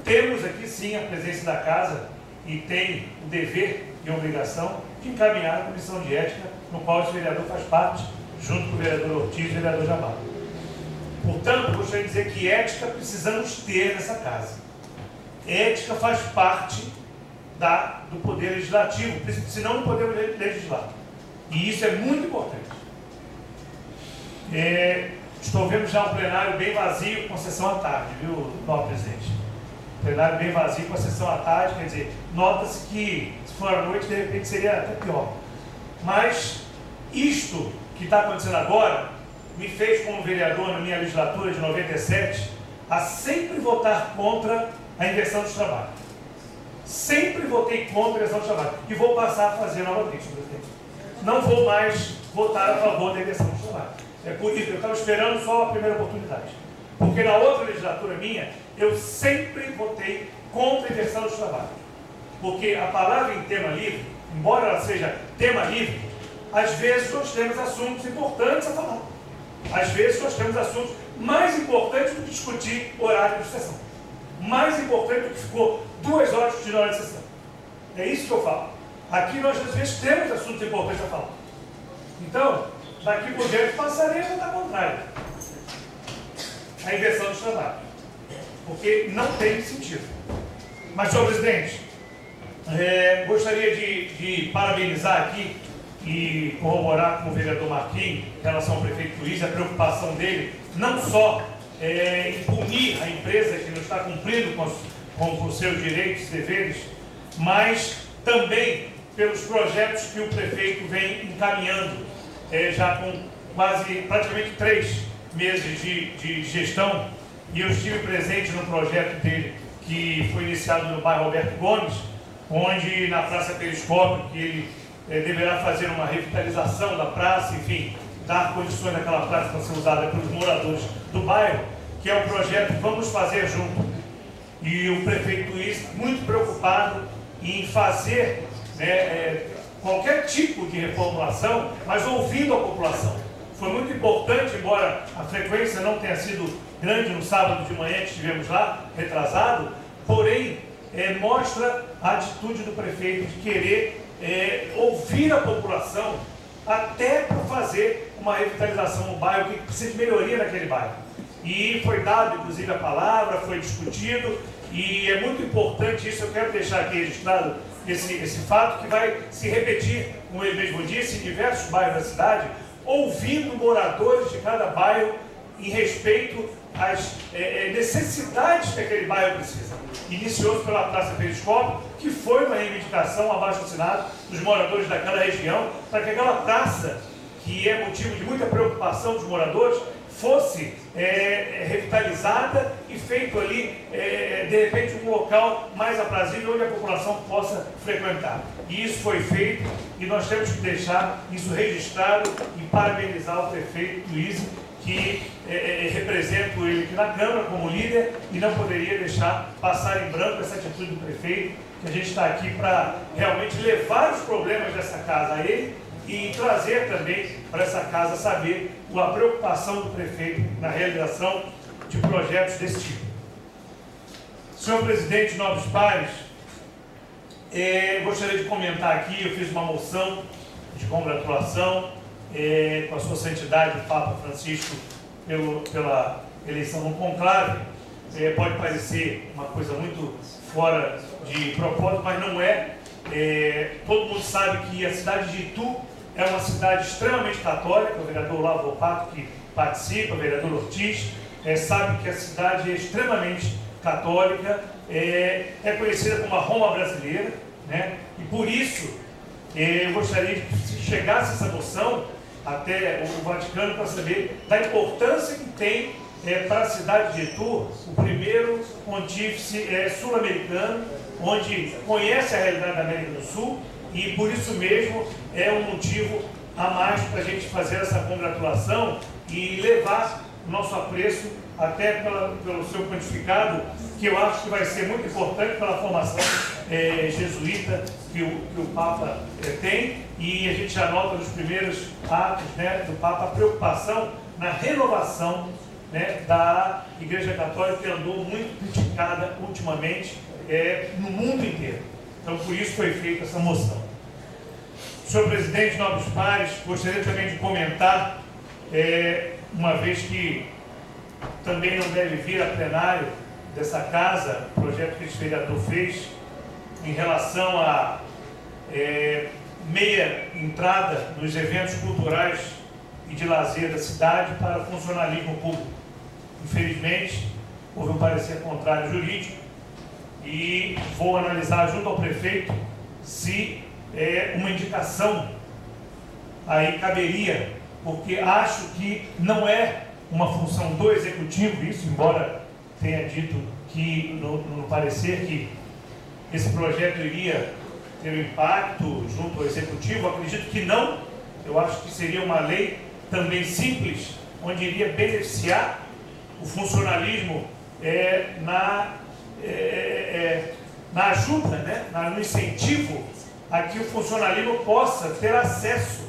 temos aqui sim a presença da casa e tem o dever e a obrigação de encaminhar a comissão de ética, no qual esse vereador faz parte, junto com o vereador Ortiz e o vereador Jabá. Portanto, eu gostaria de dizer que ética precisamos ter nessa casa. Ética faz parte do Poder Legislativo, senão não podemos legislar. E isso é muito importante. Estou vendo já um plenário bem vazio com sessão à tarde, viu, nobre presidente? Plenário bem vazio com a sessão à tarde, quer dizer, nota-se que se for à noite, de repente seria até pior. Mas isto que está acontecendo agora me fez, como vereador na minha legislatura de 97, a sempre votar contra a inversão dos trabalhos. Sempre votei contra a inversão dos trabalhos. E vou passar a fazer novamente, presidente. Não vou mais votar a favor da inversão dos trabalhos. É por isso que eu estava esperando só a primeira oportunidade. Porque na outra legislatura minha, eu sempre votei contra a inversão dos trabalhos. Porque a palavra em tema livre, embora ela seja tema livre, às vezes nós temos assuntos importantes a falar. Às vezes nós temos assuntos mais importantes do que discutir horário de sessão. Mais importante do que ficou 2 horas discutindo hora de sessão. É isso que eu falo. Aqui nós às vezes temos assuntos importantes a falar. Então, daqui por diante passarei a votar contrário a inversão dos trabalhos. Porque não tem sentido. Mas, senhor presidente, gostaria de parabenizar aqui e corroborar com o vereador Marquinhos em relação ao prefeito Luiz, a preocupação dele, não só em punir a empresa que não está cumprindo com os seus direitos e deveres, mas também pelos projetos que o prefeito vem encaminhando, já com praticamente 3 meses de gestão, e eu estive presente no projeto dele, que foi iniciado no bairro Alberto Gomes, onde na Praça Periscópio, que ele deverá fazer uma revitalização da praça, enfim, dar condições daquela praça para ser usada pelos moradores do bairro, que é o projeto Vamos Fazer Junto. E o prefeito Luiz, muito preocupado em fazer qualquer tipo de reformulação, mas ouvindo a população. Foi muito importante, embora a frequência não tenha sido grande no sábado de manhã que estivemos lá, retrasado, porém mostra a atitude do prefeito de querer ouvir a população até para fazer uma revitalização no bairro, que precisa de melhoria naquele bairro. E foi dado, inclusive, a palavra, foi discutido, e é muito importante isso. Eu quero deixar aqui registrado esse fato que vai se repetir, como ele mesmo disse, em diversos bairros da cidade, ouvindo moradores de cada bairro em respeito às necessidades que aquele bairro precisa. Iniciou-se pela Praça Periscópio, que foi uma reivindicação abaixo-assinada dos moradores daquela região, para que aquela praça, que é motivo de muita preocupação dos moradores, fosse revitalizada e feito ali, de repente, um local mais aprazível onde a população possa frequentar. E isso foi feito, e nós temos que deixar isso registrado e parabenizar o prefeito Luiz, que represento ele aqui na Câmara como líder, e não poderia deixar passar em branco essa atitude do prefeito, que a gente está aqui para realmente levar os problemas dessa casa a ele e trazer também para essa casa saber a preocupação do prefeito na realização de projetos desse tipo. Senhor presidente, nobres pares, gostaria de comentar aqui, eu fiz uma moção de congratulação com a sua santidade, o Papa Francisco, pela eleição no conclave. Pode parecer uma coisa muito fora de propósito, mas não é. Todo mundo sabe que a cidade de Itu é uma cidade extremamente católica. O vereador Lavo Pato, que participa, o vereador Ortiz, sabe que a cidade é extremamente católica, é conhecida como a Roma brasileira, né? E por isso, eu gostaria que se chegasse essa moção até o Vaticano para saber da importância que tem para a cidade de Itu, o primeiro pontífice sul-americano, onde conhece a realidade da América do Sul, e por isso mesmo é um motivo a mais para a gente fazer essa congratulação e levar o nosso apreço até pelo seu pontificado, que eu acho que vai ser muito importante pela formação jesuíta que o Papa tem, e a gente já nota nos primeiros atos, né, do Papa a preocupação na renovação, né, da Igreja Católica, que andou muito criticada ultimamente no mundo inteiro. Então, por isso foi feita essa moção. Senhor presidente, nobres pares, gostaria também de comentar, uma vez que também não deve vir a plenário dessa casa, o projeto que esse vereador fez, em relação a meia entrada nos eventos culturais e de lazer da cidade para funcionalismo público. Infelizmente, houve um parecer contrário jurídico e vou analisar junto ao prefeito se uma indicação aí caberia, porque acho que não é uma função do executivo isso, embora tenha dito que no parecer que esse projeto iria ter um impacto junto ao executivo. Acredito que não. Eu acho que seria uma lei também simples, onde iria beneficiar o funcionalismo na ajuda, né, no incentivo a que o funcionalismo possa ter acesso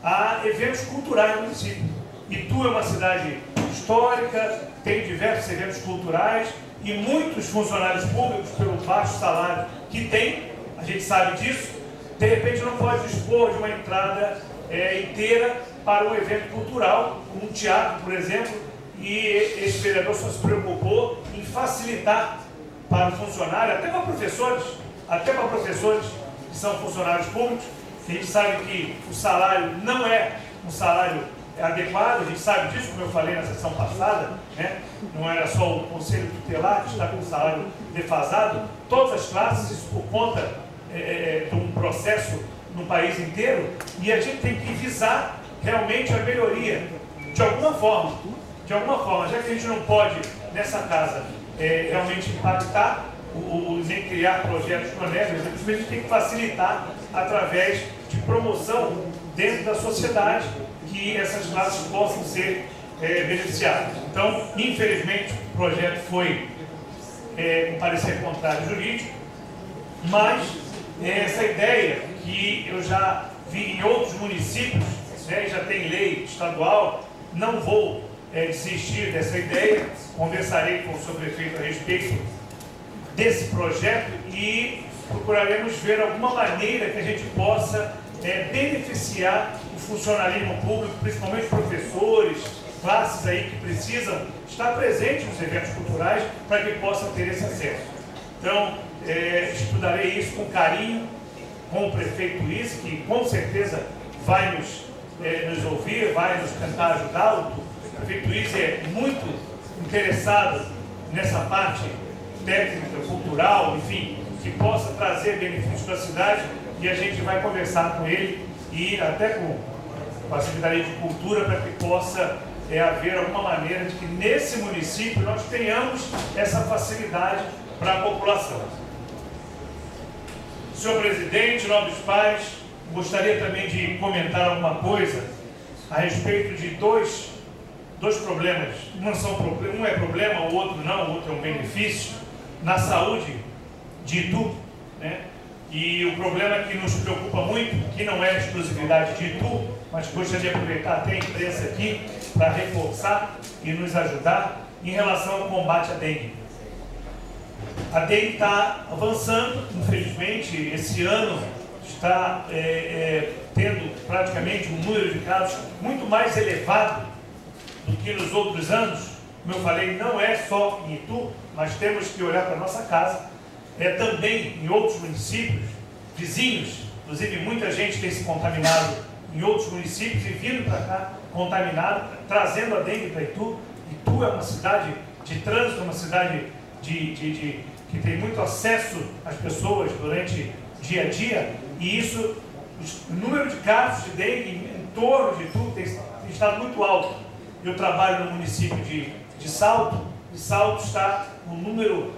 a eventos culturais no município. Itu é uma cidade histórica, tem diversos eventos culturais e muitos funcionários públicos, pelo baixo salário que tem, a gente sabe disso, de repente não pode dispor de uma entrada inteira para um evento cultural, um teatro, por exemplo, e esse vereador só se preocupou em facilitar para o funcionário, até para professores que são funcionários públicos. A gente sabe que o salário não é um salário adequado, a gente sabe disso, como eu falei na sessão passada, né? Não era só o Conselho Tutelar que está com o salário defasado, todas as classes, isso por conta de um processo no país inteiro, e a gente tem que visar realmente a melhoria, de alguma forma, já que a gente não pode, nessa casa, realmente impactar, nem criar projetos conexos, a gente tem que facilitar através de promoção dentro da sociedade, que essas classes possam ser beneficiadas. Então, infelizmente, o projeto foi com parecer contrário jurídico, mas essa ideia que eu já vi em outros municípios, né, já tem lei estadual, não vou desistir dessa ideia, conversarei com o seu prefeito a respeito desse projeto e procuraremos ver alguma maneira que a gente possa beneficiar o funcionalismo público, principalmente professores, classes aí que precisam estar presentes nos eventos culturais para que possam ter esse acesso. Então, estudarei isso com carinho, com o prefeito Luiz, que com certeza vai nos ouvir, vai nos tentar ajudá-lo. O prefeito Luiz é muito interessado nessa parte técnica, cultural, enfim, que possa trazer benefícios para a cidade, e a gente vai conversar com ele e até com a Secretaria de Cultura para que possa haver alguma maneira de que nesse município nós tenhamos essa facilidade para a população. Senhor presidente, nobres pares, gostaria também de comentar alguma coisa a respeito de dois problemas. Um é problema, o outro não, o outro é um benefício na saúde de Itu, né? E o problema que nos preocupa muito, que não é exclusividade de Itu, mas gostaria de aproveitar até a imprensa aqui para reforçar e nos ajudar em relação ao combate à dengue. A dengue está avançando, infelizmente, esse ano está tendo praticamente um número de casos muito mais elevado do que nos outros anos. Como eu falei, não é só em Itu, mas temos que olhar para a nossa casa, também em outros municípios vizinhos, inclusive muita gente tem se contaminado em outros municípios e vindo para cá contaminado, trazendo a dengue para Itu. Itu é uma cidade de trânsito, uma cidade que tem muito acesso às pessoas durante dia a dia, e isso, o número de casos de dengue em torno de tudo tem estado muito alto. Eu trabalho no município de Salto, e Salto está com um número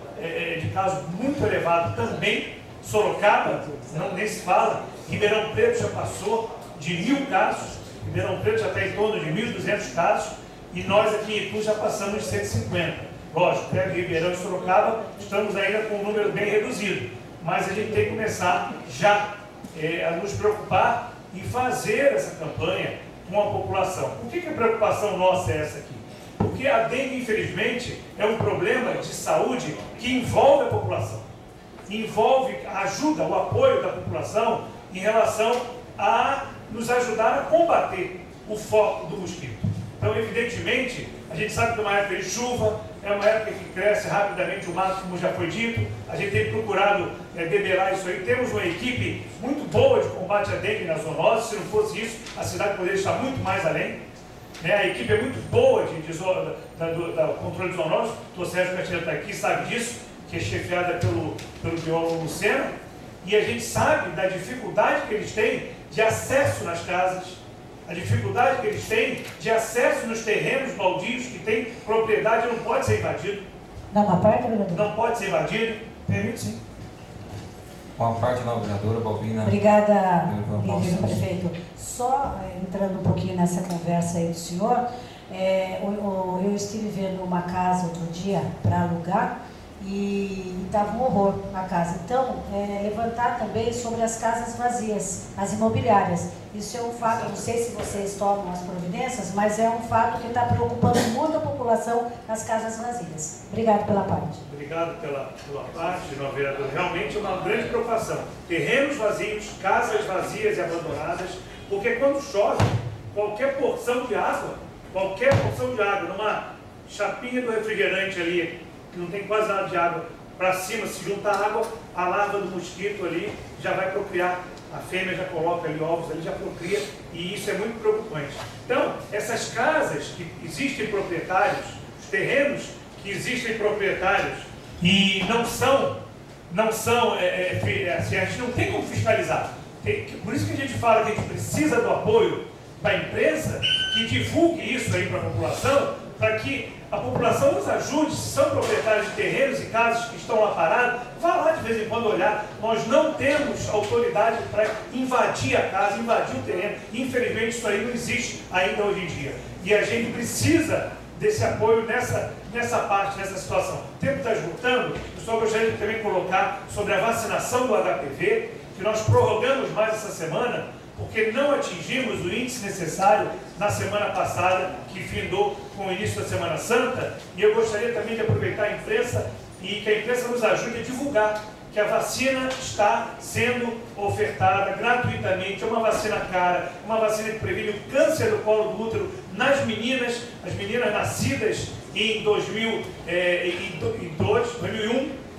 de casos muito elevado também. Sorocaba, não nem se fala. Ribeirão Preto já passou de 1.000 casos, Ribeirão Preto já está em torno de 1.200 casos, e nós aqui em Itu já passamos de 150. Lógico, pega Ribeirão e Sorocaba, estamos ainda com um número bem reduzido, mas a gente tem que começar já a nos preocupar e fazer essa campanha com a população. Por que a preocupação nossa é essa aqui? Porque a dengue, infelizmente, é um problema de saúde que envolve a população. Envolve a ajuda, o apoio da população em relação a nos ajudar a combater o foco do mosquito. Então, evidentemente, a gente sabe que é uma época de chuva, é uma época que cresce rapidamente o mato, como já foi dito. A gente tem procurado debelar isso aí. Temos uma equipe muito boa de combate à dengue na zoonose. Se não fosse isso, a cidade poderia estar muito mais além. A equipe é muito boa do controle de zoonose. O Sérgio Castilho está aqui, sabe disso, que é chefiada pelo biólogo Lucena. E a gente sabe da dificuldade que eles têm de acesso nas casas, a dificuldade que eles têm de acesso nos terrenos baldios que tem propriedade e não pode ser invadido. Dá uma parte, vereador? Não pode ser invadido. Permite sim. Uma parte da vereadora Balbina. Obrigada, prefeito. Só entrando um pouquinho nessa conversa aí do senhor, eu estive vendo uma casa outro dia para alugar, e estava um horror na casa. Então, levantar também sobre as casas vazias, as imobiliárias. Isso é um fato, não sei se vocês tomam as providências, mas é um fato que está preocupando muito a população, as casas vazias. Obrigado pela parte. Obrigado pela parte, vereador. Realmente é uma grande preocupação. Terrenos vazios, casas vazias e abandonadas, porque quando chove, qualquer porção de água, numa chapinha do refrigerante ali, que não tem quase nada de água, para cima, se juntar água, a larva do mosquito ali já vai procriar, a fêmea já coloca ali ovos, ali já procria, e isso é muito preocupante. Então, essas casas que existem proprietários, os terrenos que existem proprietários e não são assim, a gente não tem como fiscalizar. Por isso que a gente fala que a gente precisa do apoio da imprensa, que divulgue isso aí para a população, para que a população nos ajude. Se são proprietários de terrenos e casas que estão lá parados, vá lá de vez em quando olhar. Nós não temos autoridade para invadir a casa, invadir o terreno. Infelizmente, isso aí não existe ainda hoje em dia. E a gente precisa desse apoio nessa parte, nessa situação. O tempo está esgotando. Eu só gostaria de também colocar sobre a vacinação do HPV, que nós prorrogamos mais essa semana, porque não atingimos o índice necessário na semana passada, que findou com o início da Semana Santa, e eu gostaria também de aproveitar a imprensa e que a imprensa nos ajude a divulgar que a vacina está sendo ofertada gratuitamente. É uma vacina cara, uma vacina que previne o câncer do colo do útero nas meninas, as meninas nascidas em 2001 e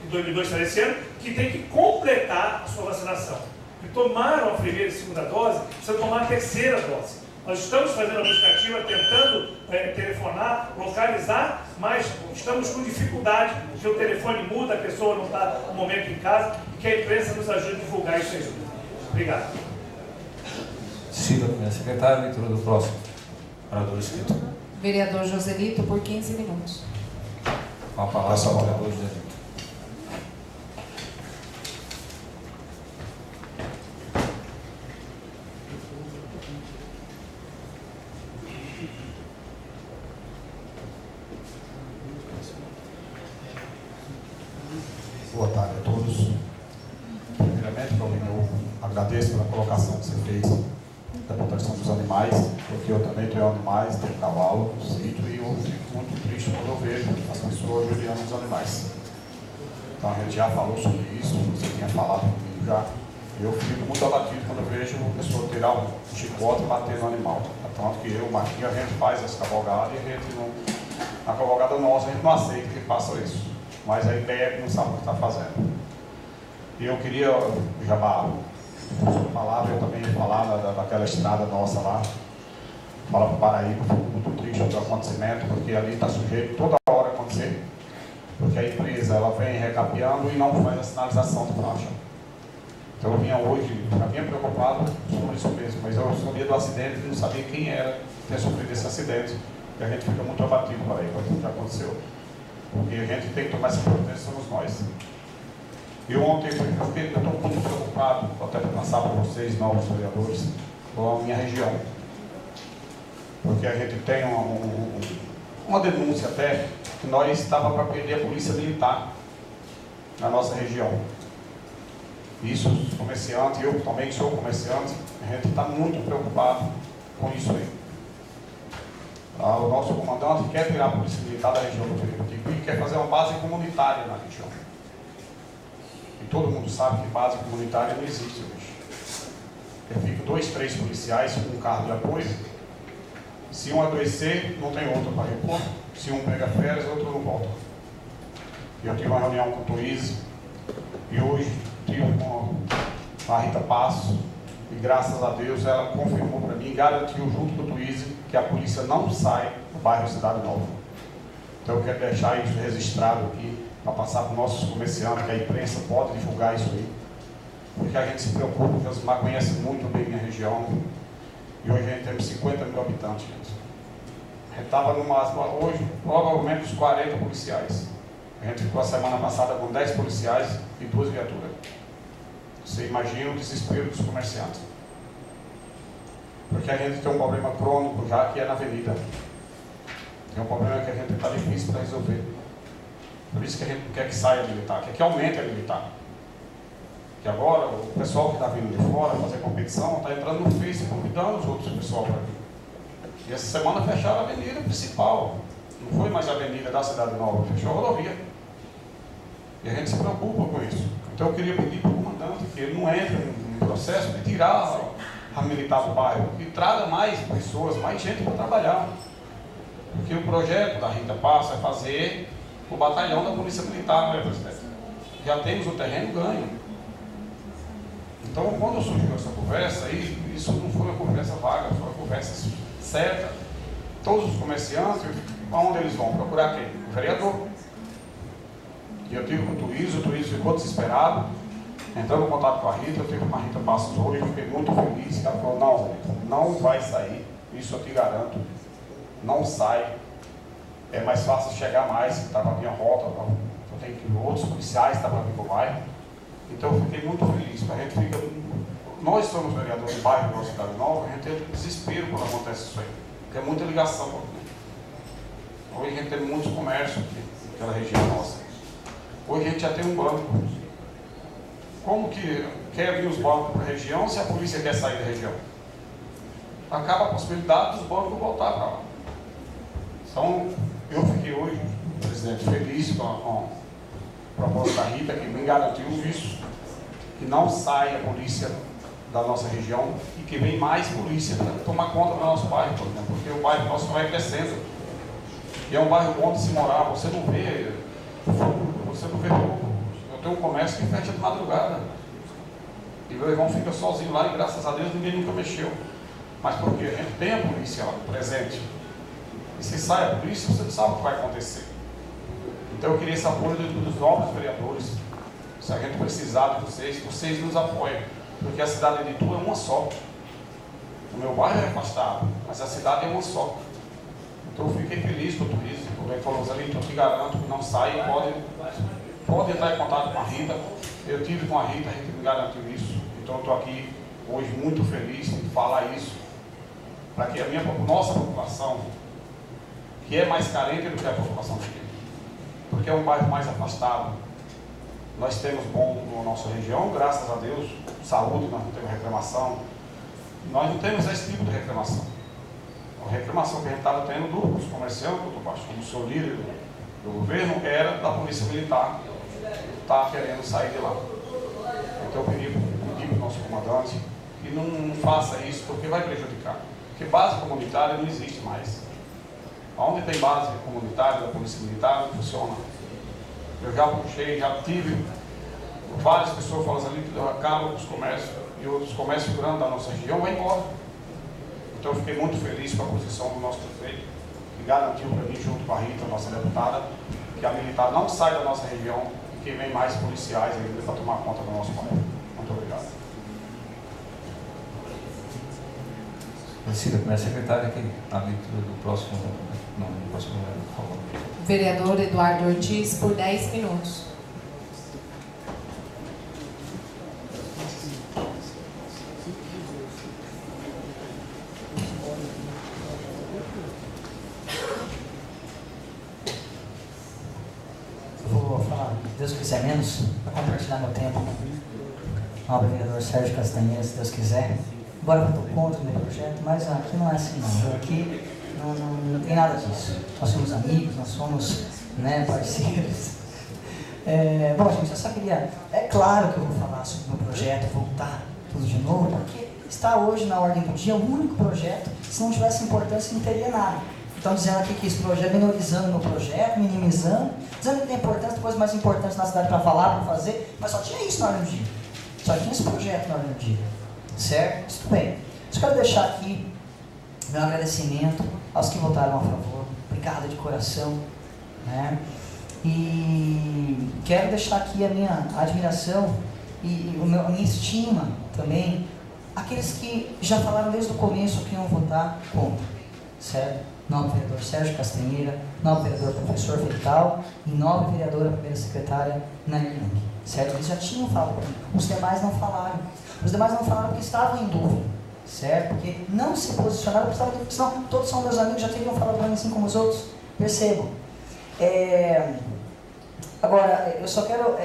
2002 está esse ano, que tem que completar a sua vacinação. Que tomaram a primeira e segunda dose, precisam tomar a terceira dose. Nós estamos fazendo a buscativa, tentando telefonar, localizar, mas estamos com dificuldade, porque o telefone muda, a pessoa não está no momento em casa, e que a imprensa nos ajude a divulgar isso aí. Obrigado. Secretário, leitura do próximo. Orador escrito. Vereador Joselito, por 15 minutos. Com a palavra, o vereador Joselito. Boa tarde a todos. Primeiramente, eu agradeço pela colocação que você fez da proteção dos animais, porque eu também tenho animais, tenho cavalo no sítio, e eu fico muito triste quando eu vejo as pessoas judiando os animais. Então a gente já falou sobre isso, você tinha falado comigo já. Eu fico muito abatido quando eu vejo uma pessoa tirar um chicote e bater no animal. Tanto que eu, Marquinhos, a gente faz essa cavalgada e a gente não, na cavalgada nossa, a gente não aceita que faça isso. Mas a ideia é que não sabe o que está fazendo. E eu queria, já na sua palavra, eu também ia falar daquela estrada nossa lá, fala para o Paraíba, fico muito triste do acontecimento, porque ali está sujeito toda hora a acontecer, porque a empresa ela vem recapeando e não faz a sinalização de faixa. Então eu vinha hoje, já vinha preocupado sobre isso mesmo, mas eu sabia do acidente e não sabia quem era que tinha sofrido esse acidente. E a gente fica muito abatido para aí, com o que aconteceu. Porque a gente tem que tomar essa providência, somos nós. E ontem eu estou muito preocupado, até para passar para vocês, novos vereadores, com a minha região. Porque a gente tem uma denúncia até, que nós estávamos para perder a polícia militar na nossa região. Isso, os comerciantes, eu também sou comerciante, a gente está muito preocupado com isso aí. O nosso comandante quer tirar a polícia militar da região do Executivo e quer fazer uma base comunitária na região. E todo mundo sabe que base comunitária não existe hoje. Fica 2, 3 policiais com um carro de apoio. Se um adoecer, não tem outro para repor. Se um pega férias, outro não volta. Eu tive uma reunião com o Tuíse e hoje tive com a Rita Passos e graças a Deus ela confirmou para mim e garantiu junto com o Tuíse que a polícia não sai do bairro Cidade Nova. Então eu quero deixar isso registrado aqui para passar para os nossos comerciantes, que a imprensa pode divulgar isso aí, porque a gente se preocupa, porque os conhecem muito bem a minha região e hoje a gente tem 50 mil habitantes. A gente estava hoje provavelmente uns 40 policiais. A gente ficou a semana passada com 10 policiais e 2 viaturas. Você imagina o desespero dos comerciantes. Porque a gente tem um problema crônico já que é na avenida. É um problema que a gente está difícil para resolver. Por isso que a gente não quer que saia militar, quer que aumente a militar. Que agora o pessoal que está vindo de fora fazer competição está entrando no Face convidando os outros pessoal para vir. E essa semana fecharam a avenida principal. Não foi mais a avenida da Cidade Nova, fechou a rodovia. E a gente se preocupa com isso. Então eu queria pedir para o comandante que ele não entre no processo de tirar a militar do bairro, que traga mais pessoas, mais gente para trabalhar. Porque o projeto da Rita Passos é fazer o batalhão da Polícia Militar, não é, presidente? Já temos o terreno ganho. Então, quando surgiu essa conversa, isso não foi uma conversa vaga, foi uma conversa certa. Todos os comerciantes, aonde eles vão? Procurar quem? O vereador. E eu tive com o Tuíse ficou desesperado, entrando em contato com a Rita, eu tive com a Rita Passos hoje, fiquei muito feliz, ela falou, não vai sair, isso eu te garanto, não sai, é mais fácil chegar mais, que está na minha rota, eu tenho que outros policiais estão para vir para o bairro, então eu fiquei muito feliz, a gente fica, nós somos vereadores do bairro da Cidade Nova, a gente tem desespero quando acontece isso aí, porque é muita ligação, hoje a gente tem muitos comércios aqui, naquela região nossa. Hoje a gente já tem um banco. Como que quer vir os bancos para a região se a polícia quer sair da região? Acaba a possibilidade dos bancos voltar para lá. Então, eu fiquei hoje, presidente, feliz com a proposta da Rita, que me garantiu isso, que não saia a polícia da nossa região e que vem mais polícia para tomar conta do nosso bairro, por exemplo, porque o bairro nosso vai crescendo. E é um bairro bom de se morar, você não vê eu tenho um comércio que fecha de madrugada. E meu irmão fica sozinho lá e graças a Deus ninguém nunca mexeu. Mas porque a gente tem a polícia lá presente. E se sai a polícia, você não sabe o que vai acontecer. Então eu queria esse apoio dos novos vereadores. Se a gente precisar de vocês nos apoiam. Porque a cidade de Itu é uma só. O meu bairro é afastado, mas a cidade é uma só. Então eu fiquei feliz com tudo isso. Como ele falou, Zalito, eu te garanto que não sai, pode entrar em contato com a Rita. Eu tive com a Rita me garantiu isso. Então eu estou aqui hoje muito feliz de falar isso, para que a nossa população, que é mais carente do que a população daqui, porque é um bairro mais afastado, nós temos bom na nossa região, graças a Deus, saúde, nós não temos reclamação, nós não temos esse tipo de reclamação. A reclamação que a gente estava tendo dos comerciantes, como sou líder do governo, era da Polícia Militar, está querendo sair de lá. Então eu pedi para o nosso comandante que não faça isso, porque vai prejudicar. Porque base comunitária não existe mais. Onde tem base comunitária da Polícia Militar, não funciona. Eu já puxei, já tive várias pessoas falando ali que acaba com os comércios, e outros comércios grandes da nossa região vão embora. Então eu fiquei muito feliz com a posição do nosso prefeito, que garantiu para mim, junto com a Rita, nossa deputada, que a militar não sai da nossa região e que vem mais policiais ainda para tomar conta do nosso bairro. Muito Muito obrigado. Conhecida, primeira secretária aqui, a leitura do próximo, por favor. Vereador Eduardo Ortiz, por 10 minutos. Vou falar, Deus quiser menos, para compartilhar meu tempo. Nobre vereador Sérgio Castanheira, se Deus quiser. Embora eu estou contra o meu projeto, mas aqui não é assim não. Aqui não tem nada disso. Nós somos amigos, nós somos, né, parceiros. Bom, gente, eu só queria... É claro que eu vou falar sobre o meu projeto, voltar tudo de novo, porque está hoje na ordem do dia o único projeto, se não tivesse importância não teria nada. Estão dizendo aqui que esse projeto, minorizando o meu projeto, minimizando, dizendo que tem importância, coisas mais importantes na cidade para falar, para fazer, mas só tinha isso na ordem do dia. Só tinha esse projeto na ordem do dia. Certo? Isso bem. Só quero deixar aqui meu agradecimento aos que votaram a favor. Obrigado de coração. Né? E quero deixar aqui a minha admiração e a minha estima também aqueles que já falaram desde o começo que iam votar contra. Certo? Nobre vereador Sérgio Castanheira, nobre vereador professor Vital e nobre vereadora primeira secretária Nair Lang. Certo? Eles já tinham falado para mim. Os demais não falaram. Os demais não falaram porque estavam em dúvida. Certo? Porque não se posicionaram, porque estavam em dúvida, senão todos são meus amigos, já teriam falado para mim assim como os outros. Percebam. Agora, eu só quero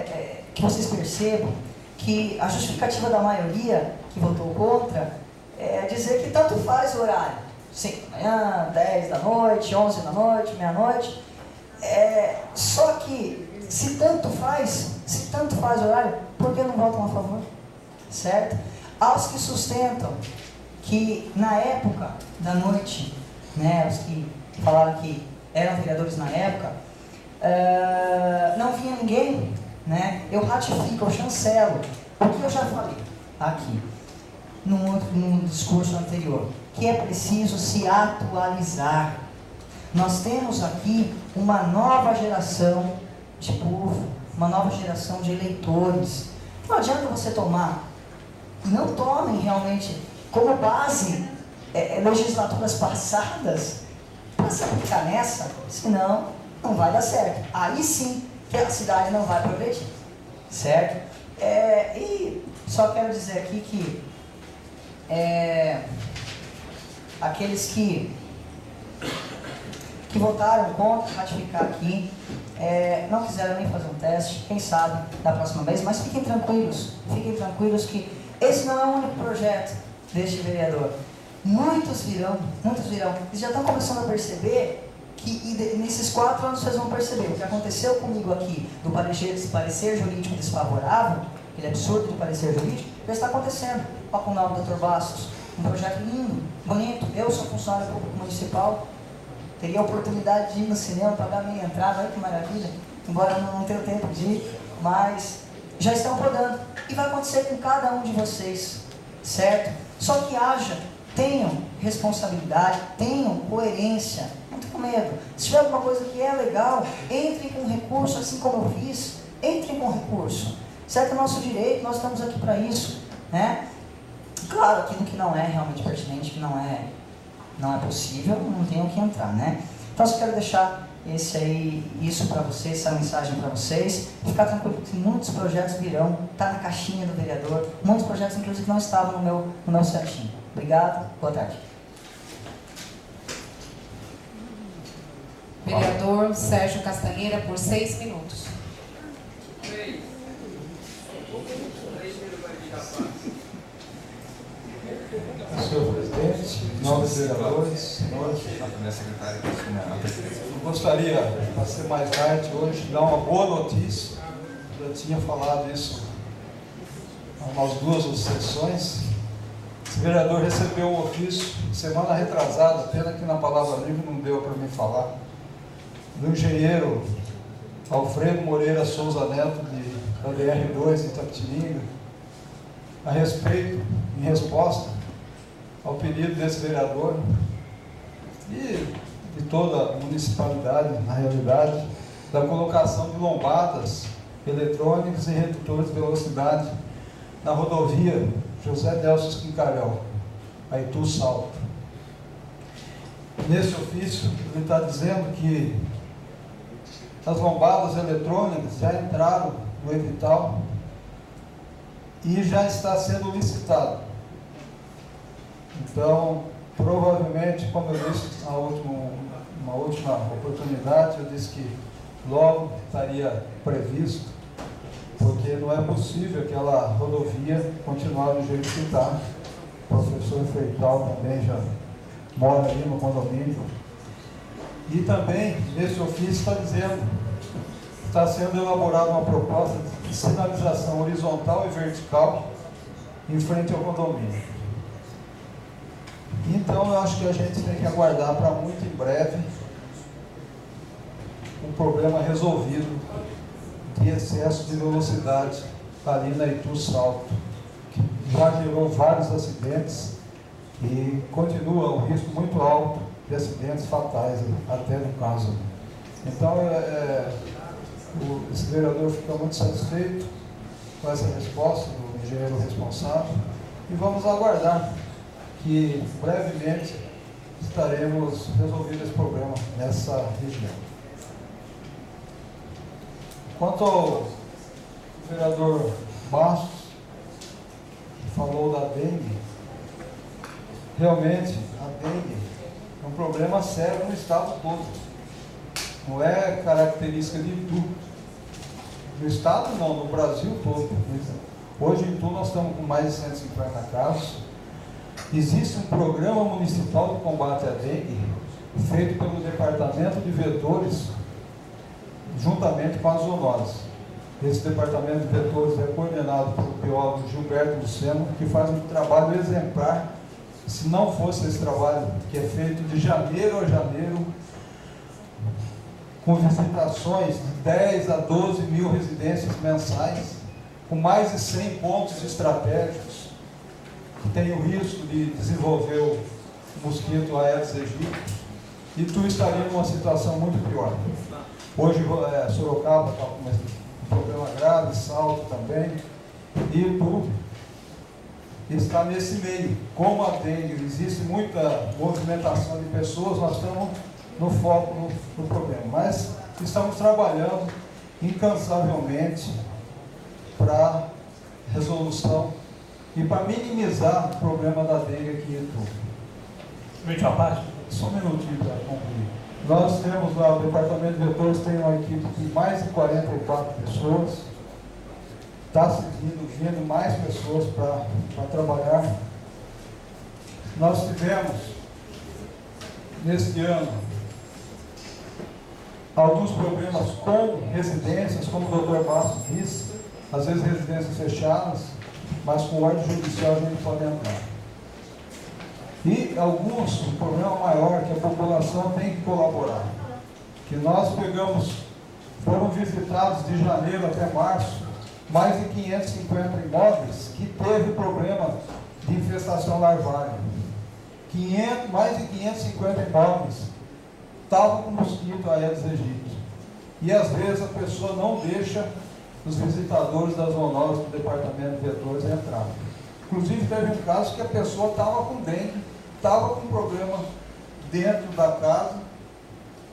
que vocês percebam que a justificativa da maioria que votou contra é dizer que tanto faz o horário. 5 da manhã, 10 da noite, 11 da noite, meia-noite. Só que, se tanto faz o horário, por que não votam a favor? Certo? Aos que sustentam que na época da noite, né, os que falaram que eram vereadores na época, não vinha ninguém, né, eu ratifico, eu chancelo o que eu já falei aqui, num discurso anterior, que é preciso se atualizar. Nós temos aqui uma nova geração de povo, uma nova geração de eleitores. Não adianta você não tomem realmente como base legislaturas passadas para se aplicar nessa, senão não vai dar certo. Aí sim que a cidade não vai progredir, certo? E só quero dizer aqui que aqueles que votaram contra ratificar aqui, não quiseram nem fazer um teste, quem sabe da próxima vez, mas fiquem tranquilos que esse não é o único projeto deste vereador. Muitos virão. Eles já estão começando a perceber que nesses 4 anos vocês vão perceber o que aconteceu comigo aqui, do parecer jurídico desfavorável, aquele absurdo de parecer jurídico, já está acontecendo. Olha com o nome do Dr. Bastos, um projeto lindo, bonito. Eu sou funcionário público municipal, teria a oportunidade de ir no cinema, pagar minha entrada, olha que maravilha, embora eu não tenha tempo de ir, mas já estão rodando. E vai acontecer com cada um de vocês, certo? Só que tenham responsabilidade, tenham coerência, não tenham medo. Se tiver alguma coisa que é legal, entrem com recurso, assim como eu fiz, entrem com recurso. Certo? É nosso direito, nós estamos aqui para isso, né? Claro, aquilo que não é realmente pertinente, que não é possível, não tem o que entrar, né? Então, eu quero deixar isso para vocês, essa mensagem para vocês. Ficar tranquilo que muitos projetos virão, está na caixinha do vereador, muitos projetos, inclusive, não estavam no meu certinho. Obrigado, boa tarde. Vereador Sérgio Castanheira, por 6 minutos. Senhor presidente, nobres vereadores, senhores, eu gostaria, para ser mais tarde hoje, de dar uma boa notícia. Já tinha falado isso há umas 2 sessões. Esse vereador recebeu um ofício semana retrasada, pena que na palavra livre não deu para mim falar, do engenheiro Alfredo Moreira Souza Neto, da DR2 em Itapetininga, em resposta ao pedido desse vereador e de toda a municipalidade, na realidade, da colocação de lombadas eletrônicas e redutores de velocidade na rodovia José Nelson Esquincarel, a Itu Salto. Nesse ofício, ele está dizendo que as lombadas eletrônicas já entraram no edital e já está sendo licitado. Então, provavelmente, como eu disse uma última oportunidade, eu disse que logo estaria previsto, porque não é possível aquela rodovia continuar do jeito que está. O professor Freital também já mora ali no condomínio. E também, nesse ofício, está dizendo que está sendo elaborada uma proposta de sinalização horizontal e vertical em frente ao condomínio. Então, eu acho que a gente tem que aguardar para muito em breve um problema resolvido de excesso de velocidade ali na Itu Salto, que já gerou vários acidentes e continua um risco muito alto de acidentes fatais, até no caso. Então, esse vereador fica muito satisfeito com essa resposta do engenheiro responsável e vamos aguardar que brevemente estaremos resolvendo esse problema nessa região. Quanto ao vereador Bastos, que falou da dengue, realmente a dengue é um problema sério no estado todo. Não é característica de Itu. No estado não, no Brasil todo. Hoje em Itu nós estamos com mais de 150 casos. Existe um programa municipal de combate à dengue, feito pelo Departamento de Vetores, juntamente com as zoonoses. Esse Departamento de Vetores é coordenado pelo biólogo Gilberto Luceno, que faz um trabalho exemplar. Se não fosse esse trabalho, que é feito de janeiro a janeiro, com visitações de 10 a 12 mil residências mensais, com mais de 100 pontos estratégicos, que tem o risco de desenvolver o mosquito Aedes aegypti, e tu estaria numa situação muito pior. Hoje Sorocaba está com um problema grave, Salto também, e tu está nesse meio. Como a dengue, existe muita movimentação de pessoas, nós estamos no foco no problema, mas estamos trabalhando incansavelmente para resolução e para minimizar o problema da dengue aqui em Itu. Só um minutinho para concluir. Nós temos lá, o Departamento de Vetores tem uma equipe de mais de 44 pessoas, está vindo mais pessoas para trabalhar. Nós tivemos, neste ano, alguns problemas com residências, como o doutor Bastos disse, às vezes residências fechadas, mas com ordem judicial a gente pode entrar. E alguns, um problema maior que a população tem que colaborar. Que nós foram visitados de janeiro até março, mais de 550 imóveis que teve problema de infestação larvária. Mais de 550 imóveis estavam com mosquito Aedes aegypti. E às vezes a pessoa não deixa os visitadores das zoonoses do Departamento de Vetores entrar. Inclusive teve um caso que a pessoa estava com dengue, estava com problema dentro da casa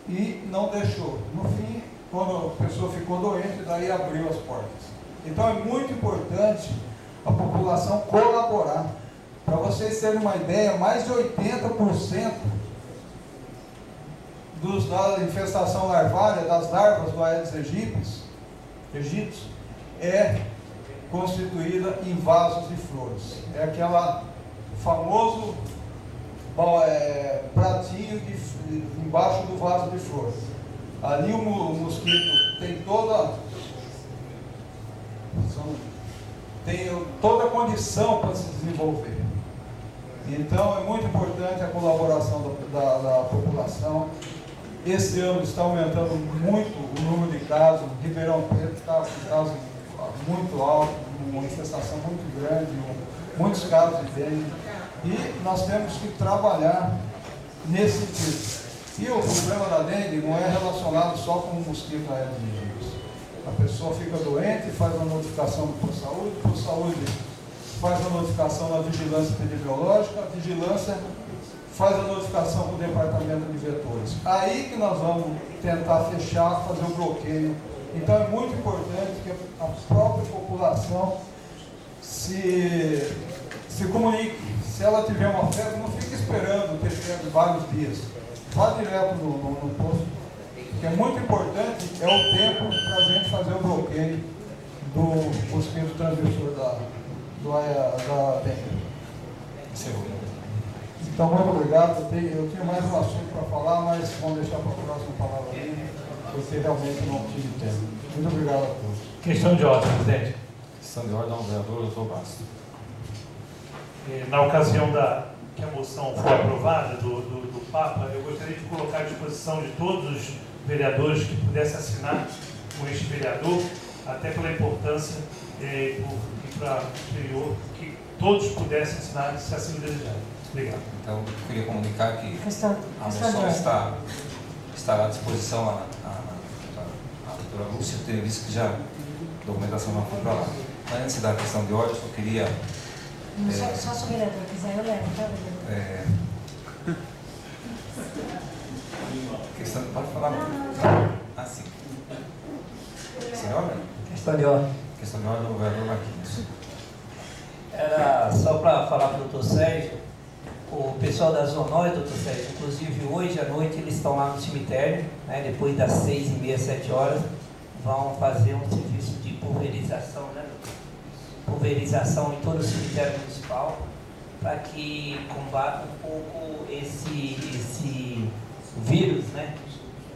e não deixou. No fim, quando a pessoa ficou doente, daí abriu as portas. Então é muito importante a população colaborar. Para vocês terem uma ideia, mais de 80% da infestação larvária, das larvas do Aedes aegypti, é constituída em vasos de flores. É aquela famoso pratinho embaixo do vaso de flores. Ali o mosquito tem toda a condição para se desenvolver. Então é muito importante a colaboração da população. Esse ano está aumentando muito o número de casos. Ribeirão Preto está com casos muito altos, uma infestação muito grande, muitos casos de dengue. E nós temos que trabalhar nesse sentido. E o problema da dengue não é relacionado só com o mosquito Aedes aegypti. A pessoa fica doente, faz uma notificação para o Saúde faz a notificação na vigilância epidemiológica, a vigilância faz a notificação para o departamento de vetores. Aí que nós vamos tentar fechar, fazer o bloqueio. Então é muito importante que a própria população se comunique. Se ela tiver uma febre, não fique esperando ter febre vários dias. Vá direto no posto. O que é muito importante é o tempo para a gente fazer o bloqueio do mosquito transmissor da dengue. Então, muito obrigado. Eu tinha mais um assunto para falar, mas vamos deixar para a próxima palavra aí, porque realmente não tive tempo. Muito obrigado a todos. Questão de ordem, presidente. Questão de ordem ao vereador doutor Basto. Na ocasião que a moção foi aprovada do Papa, eu gostaria de colocar à disposição de todos os vereadores que pudessem assinar com este vereador, até pela importância para o exterior, que todos pudessem assinar se assim desejarem. Obrigado. Então, eu queria comunicar que a moção estará à disposição a doutora Lúcia, eu tenho visto que já a documentação não foi para lá. Mas antes da questão de ordem, eu só queria... Só se o vereador quiser, eu levo, tá, vereador? Questão, pode falar? Ah, sim. Senhora? Questão de ordem. Questão de ordem do vereador Marquinhos. Era só para falar para o doutor Sérgio, o pessoal da Zona Norte, doutor Sérgio, inclusive hoje à noite eles estão lá no cemitério, né, depois das 6h30, 7 horas, vão fazer um serviço de pulverização, né, pulverização em todo o cemitério municipal, para que combata um pouco esse vírus, né,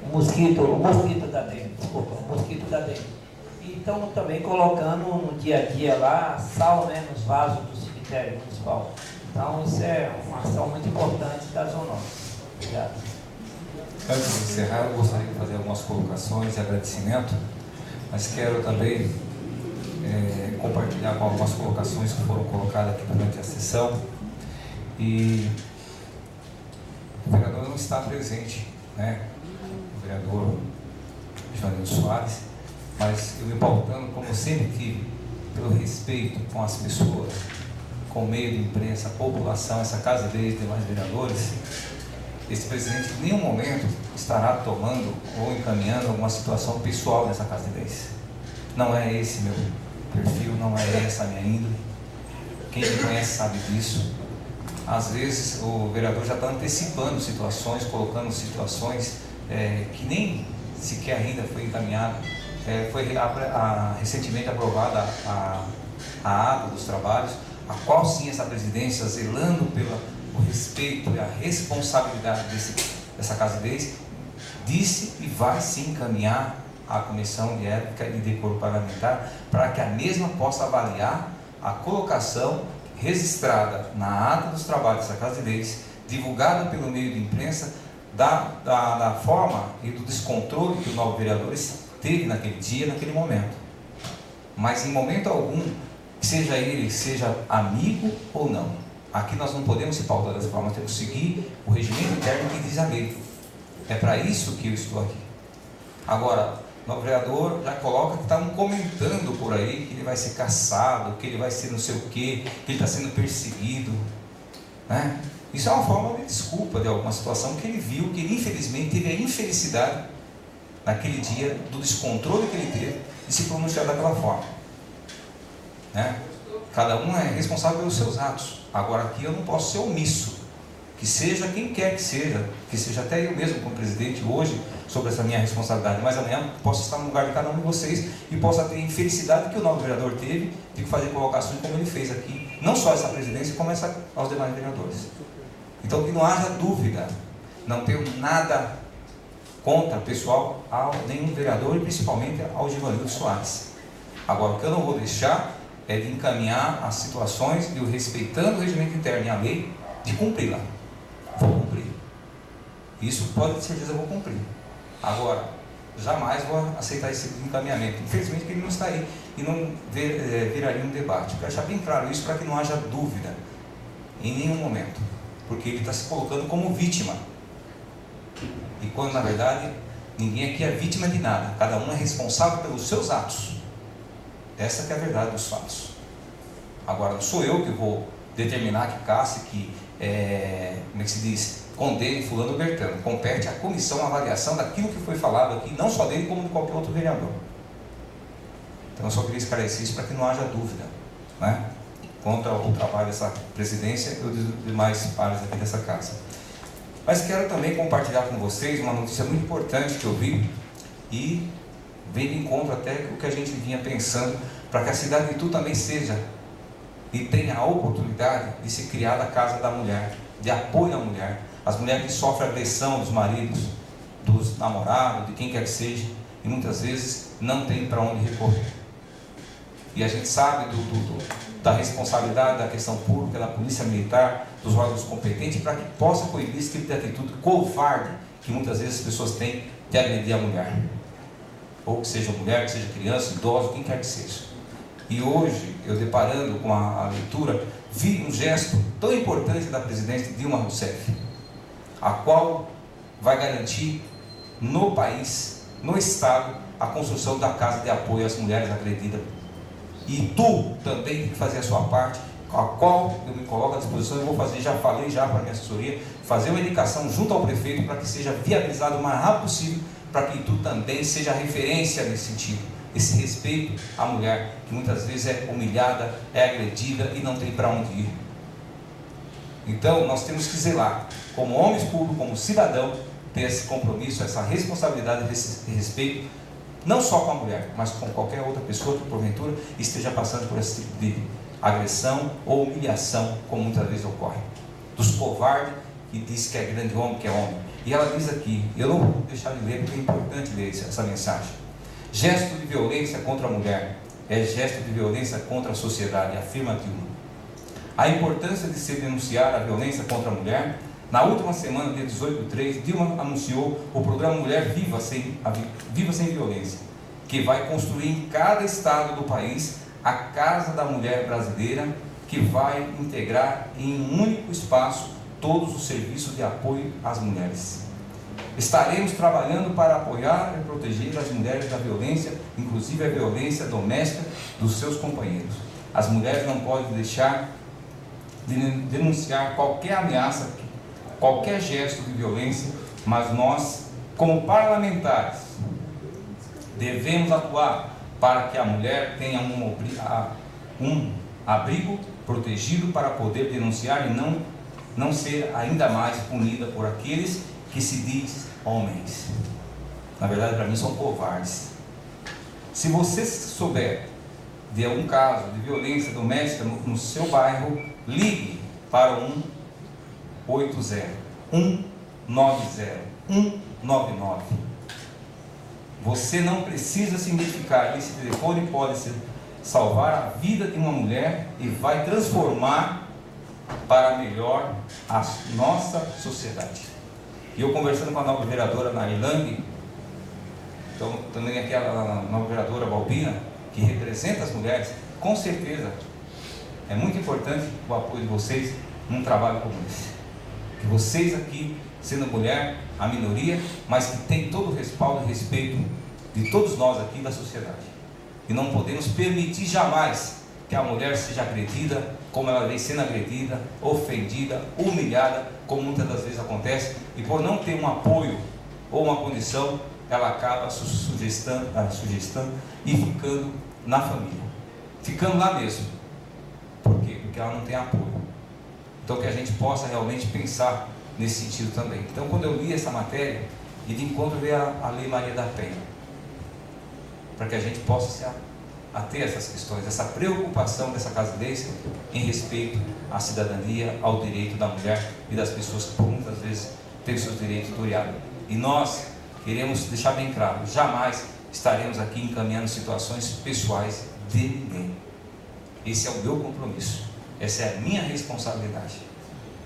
o mosquito da dengue, desculpa, o mosquito da dengue. E estão também colocando no dia a dia lá sal, né, nos vasos do cemitério municipal. Então isso é uma ação muito importante da Zona Norte. Obrigado. Antes de encerrar, eu gostaria de fazer algumas colocações e agradecimento, mas quero também compartilhar com algumas colocações que foram colocadas aqui durante a sessão. E o vereador não está presente, né? O vereador Joanildo Soares, mas eu me pautando, como sempre tive, pelo respeito com as pessoas, com o meio de imprensa, a população, essa casa desde demais vereadores, esse presidente em nenhum momento estará tomando ou encaminhando alguma situação pessoal nessa casa de 10. Não é esse meu perfil, não é essa a minha índole. Quem me conhece sabe disso. Às vezes o vereador já está antecipando situações, colocando situações que nem sequer ainda foi encaminhada. Foi recentemente aprovada a ata dos trabalhos, a qual sim essa presidência, zelando pelo respeito e a responsabilidade dessa casa de 10, disse e vai sim encaminhar à Comissão de Ética e Decoro Parlamentar para que a mesma possa avaliar a colocação registrada na ata dos trabalhos dessa casa de 10, divulgada pelo meio de imprensa, da forma e do descontrole que o novo vereador teve naquele dia, naquele momento. Mas em momento algum, seja ele, seja amigo ou não, aqui nós não podemos se pautar dessa forma, temos que seguir o regimento interno que diz a lei. É para isso que eu estou aqui. Agora, o novo vereador já coloca que estão comentando por aí que ele vai ser caçado, que ele vai ser não sei o quê, que ele está sendo perseguido, né? Isso é uma forma de desculpa de alguma situação que ele viu, que ele infelizmente teve a infelicidade naquele dia do descontrole que ele teve de se pronunciar daquela forma, né? Cada um é responsável pelos seus atos. Agora aqui eu não posso ser omisso, que seja quem quer que seja até eu mesmo como presidente hoje, sobre essa minha responsabilidade, mas amanhã posso estar no lugar de cada um de vocês e possa ter a infelicidade que o novo vereador teve de fazer colocações como ele fez aqui, não só essa presidência, como aos demais vereadores. Então que não haja dúvida, não tenho nada contra, pessoal, a nenhum vereador e principalmente ao Givanildo Soares. Agora, o que eu não vou deixar é de encaminhar as situações e respeitando o regimento interno e a lei, de cumpri-la. Vou cumprir. Isso pode ter certeza eu vou cumprir. Agora, jamais vou aceitar esse encaminhamento. Infelizmente ele não está aí e não viraria um debate. Eu quero deixar bem claro isso para que não haja dúvida em nenhum momento. Porque ele está se colocando como vítima. E quando na verdade ninguém aqui é vítima de nada. Cada um é responsável pelos seus atos. Essa que é a verdade dos fatos. Agora, não sou eu que vou determinar que casse, que, como é que se diz, condene fulano ou Bertano. Compete à comissão a avaliação daquilo que foi falado aqui, não só dele, como de qualquer outro vereador. Então, eu só queria esclarecer isso para que não haja dúvida, né, contra o trabalho dessa presidência e dos demais pares aqui dessa casa. Mas quero também compartilhar com vocês uma notícia muito importante que eu vi e vem de encontro até o que a gente vinha pensando, para que a cidade de Itu também seja e tenha a oportunidade de ser criada a Casa da Mulher, de apoio à mulher, as mulheres que sofrem agressão dos maridos, dos namorados, de quem quer que seja, e muitas vezes não tem para onde recorrer. E a gente sabe da responsabilidade da questão pública, da polícia militar, dos órgãos competentes, para que possa coibir esse tipo de atitude covarde que muitas vezes as pessoas têm de agredir a mulher, ou que seja mulher, que seja criança, idoso, quem quer que seja. E hoje, eu deparando com a leitura, vi um gesto tão importante da presidente Dilma Rousseff, a qual vai garantir no país, no estado, a construção da casa de apoio às mulheres agredidas. E tu também tem que fazer a sua parte, a qual eu me coloco à disposição. Eu vou fazer, já falei já para a minha assessoria, fazer uma indicação junto ao prefeito para que seja viabilizado o mais rápido possível, para que tu também seja referência nesse sentido, esse respeito à mulher, que muitas vezes é humilhada, é agredida e não tem para onde ir. Então nós temos que zelar, como homens públicos, como cidadão, ter esse compromisso, essa responsabilidade, esse respeito, não só com a mulher, mas com qualquer outra pessoa que porventura esteja passando por esse tipo de agressão ou humilhação, como muitas vezes ocorre. Dos covardes que diz que é grande homem, que é homem. E ela diz aqui, eu não vou deixar de ler porque é importante ler essa mensagem. Gesto de violência contra a mulher é gesto de violência contra a sociedade, afirma Dilma. A importância de se denunciar a violência contra a mulher. Na última semana, dia 18/3, Dilma anunciou o programa Mulher Viva Sem Violência, que vai construir em cada estado do país a Casa da Mulher Brasileira, que vai integrar em um único espaço todos os serviços de apoio às mulheres. Estaremos trabalhando para apoiar e proteger as mulheres da violência, inclusive a violência doméstica dos seus companheiros. As mulheres não podem deixar de denunciar qualquer ameaça, qualquer gesto de violência, mas nós, como parlamentares, devemos atuar para que a mulher tenha um abrigo protegido para poder denunciar e não ser ainda mais punida por aqueles que se diz homens. Na verdade, para mim, são covardes. Se você souber de algum caso de violência doméstica no seu bairro, ligue para 180, 190, 199. Você não precisa se identificar. Esse telefone pode salvar a vida de uma mulher e vai transformar para melhor a nossa sociedade. E eu conversando com a nova vereadora Nailane, então também aquela nova vereadora Balbina, que representa as mulheres, com certeza é muito importante o apoio de vocês num trabalho como esse. Que vocês aqui, sendo mulher, a minoria, mas que tem todo o respaldo e respeito de todos nós aqui da sociedade. E não podemos permitir jamais que a mulher seja agredida, como ela vem sendo agredida, ofendida, humilhada, como muitas das vezes acontece, e por não ter um apoio ou uma condição, ela acaba sugestando e ficando na família, ficando lá mesmo. Por quê? Porque ela não tem apoio. Então que a gente possa realmente pensar nesse sentido também. Então quando eu li essa matéria, e de encontro veio a Lei Maria da Penha, para que a gente possa se ater a essas questões, essa preocupação dessa Casa de Leis em respeito à cidadania, ao direito da mulher e das pessoas que por muitas vezes têm os seus direitos violados. E nós queremos deixar bem claro, jamais estaremos aqui encaminhando situações pessoais de ninguém. Esse é o meu compromisso, essa é a minha responsabilidade.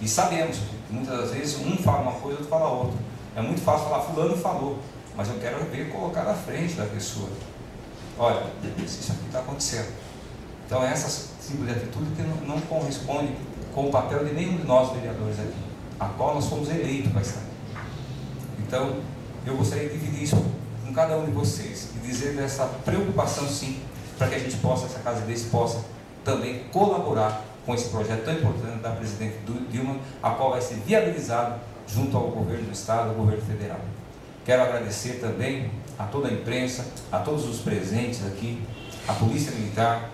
E sabemos que muitas das vezes um fala uma coisa, outro fala outra. É muito fácil falar, fulano falou, mas eu quero ver colocar na frente da pessoa. Olha, isso aqui está acontecendo. Então essa simples atitude que não corresponde com o papel de nenhum de nós vereadores aqui, a qual nós fomos eleitos para estar. Então eu gostaria de dividir isso com cada um de vocês e dizer dessa preocupação sim, para que a gente possa, essa Casa de Leis possa também colaborar com esse projeto tão importante da presidente Dilma, a qual vai ser viabilizado junto ao governo do Estado, ao governo federal. Quero agradecer também a toda a imprensa, a todos os presentes aqui, a Polícia Militar,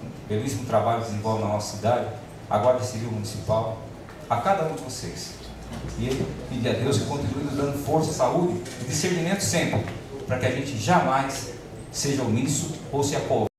um belíssimo trabalho que desenvolve na nossa cidade, a Guarda Civil Municipal, a cada um de vocês. E pedir a Deus que continue nos dando força, saúde e discernimento sempre, para que a gente jamais seja omisso ou se acovarde.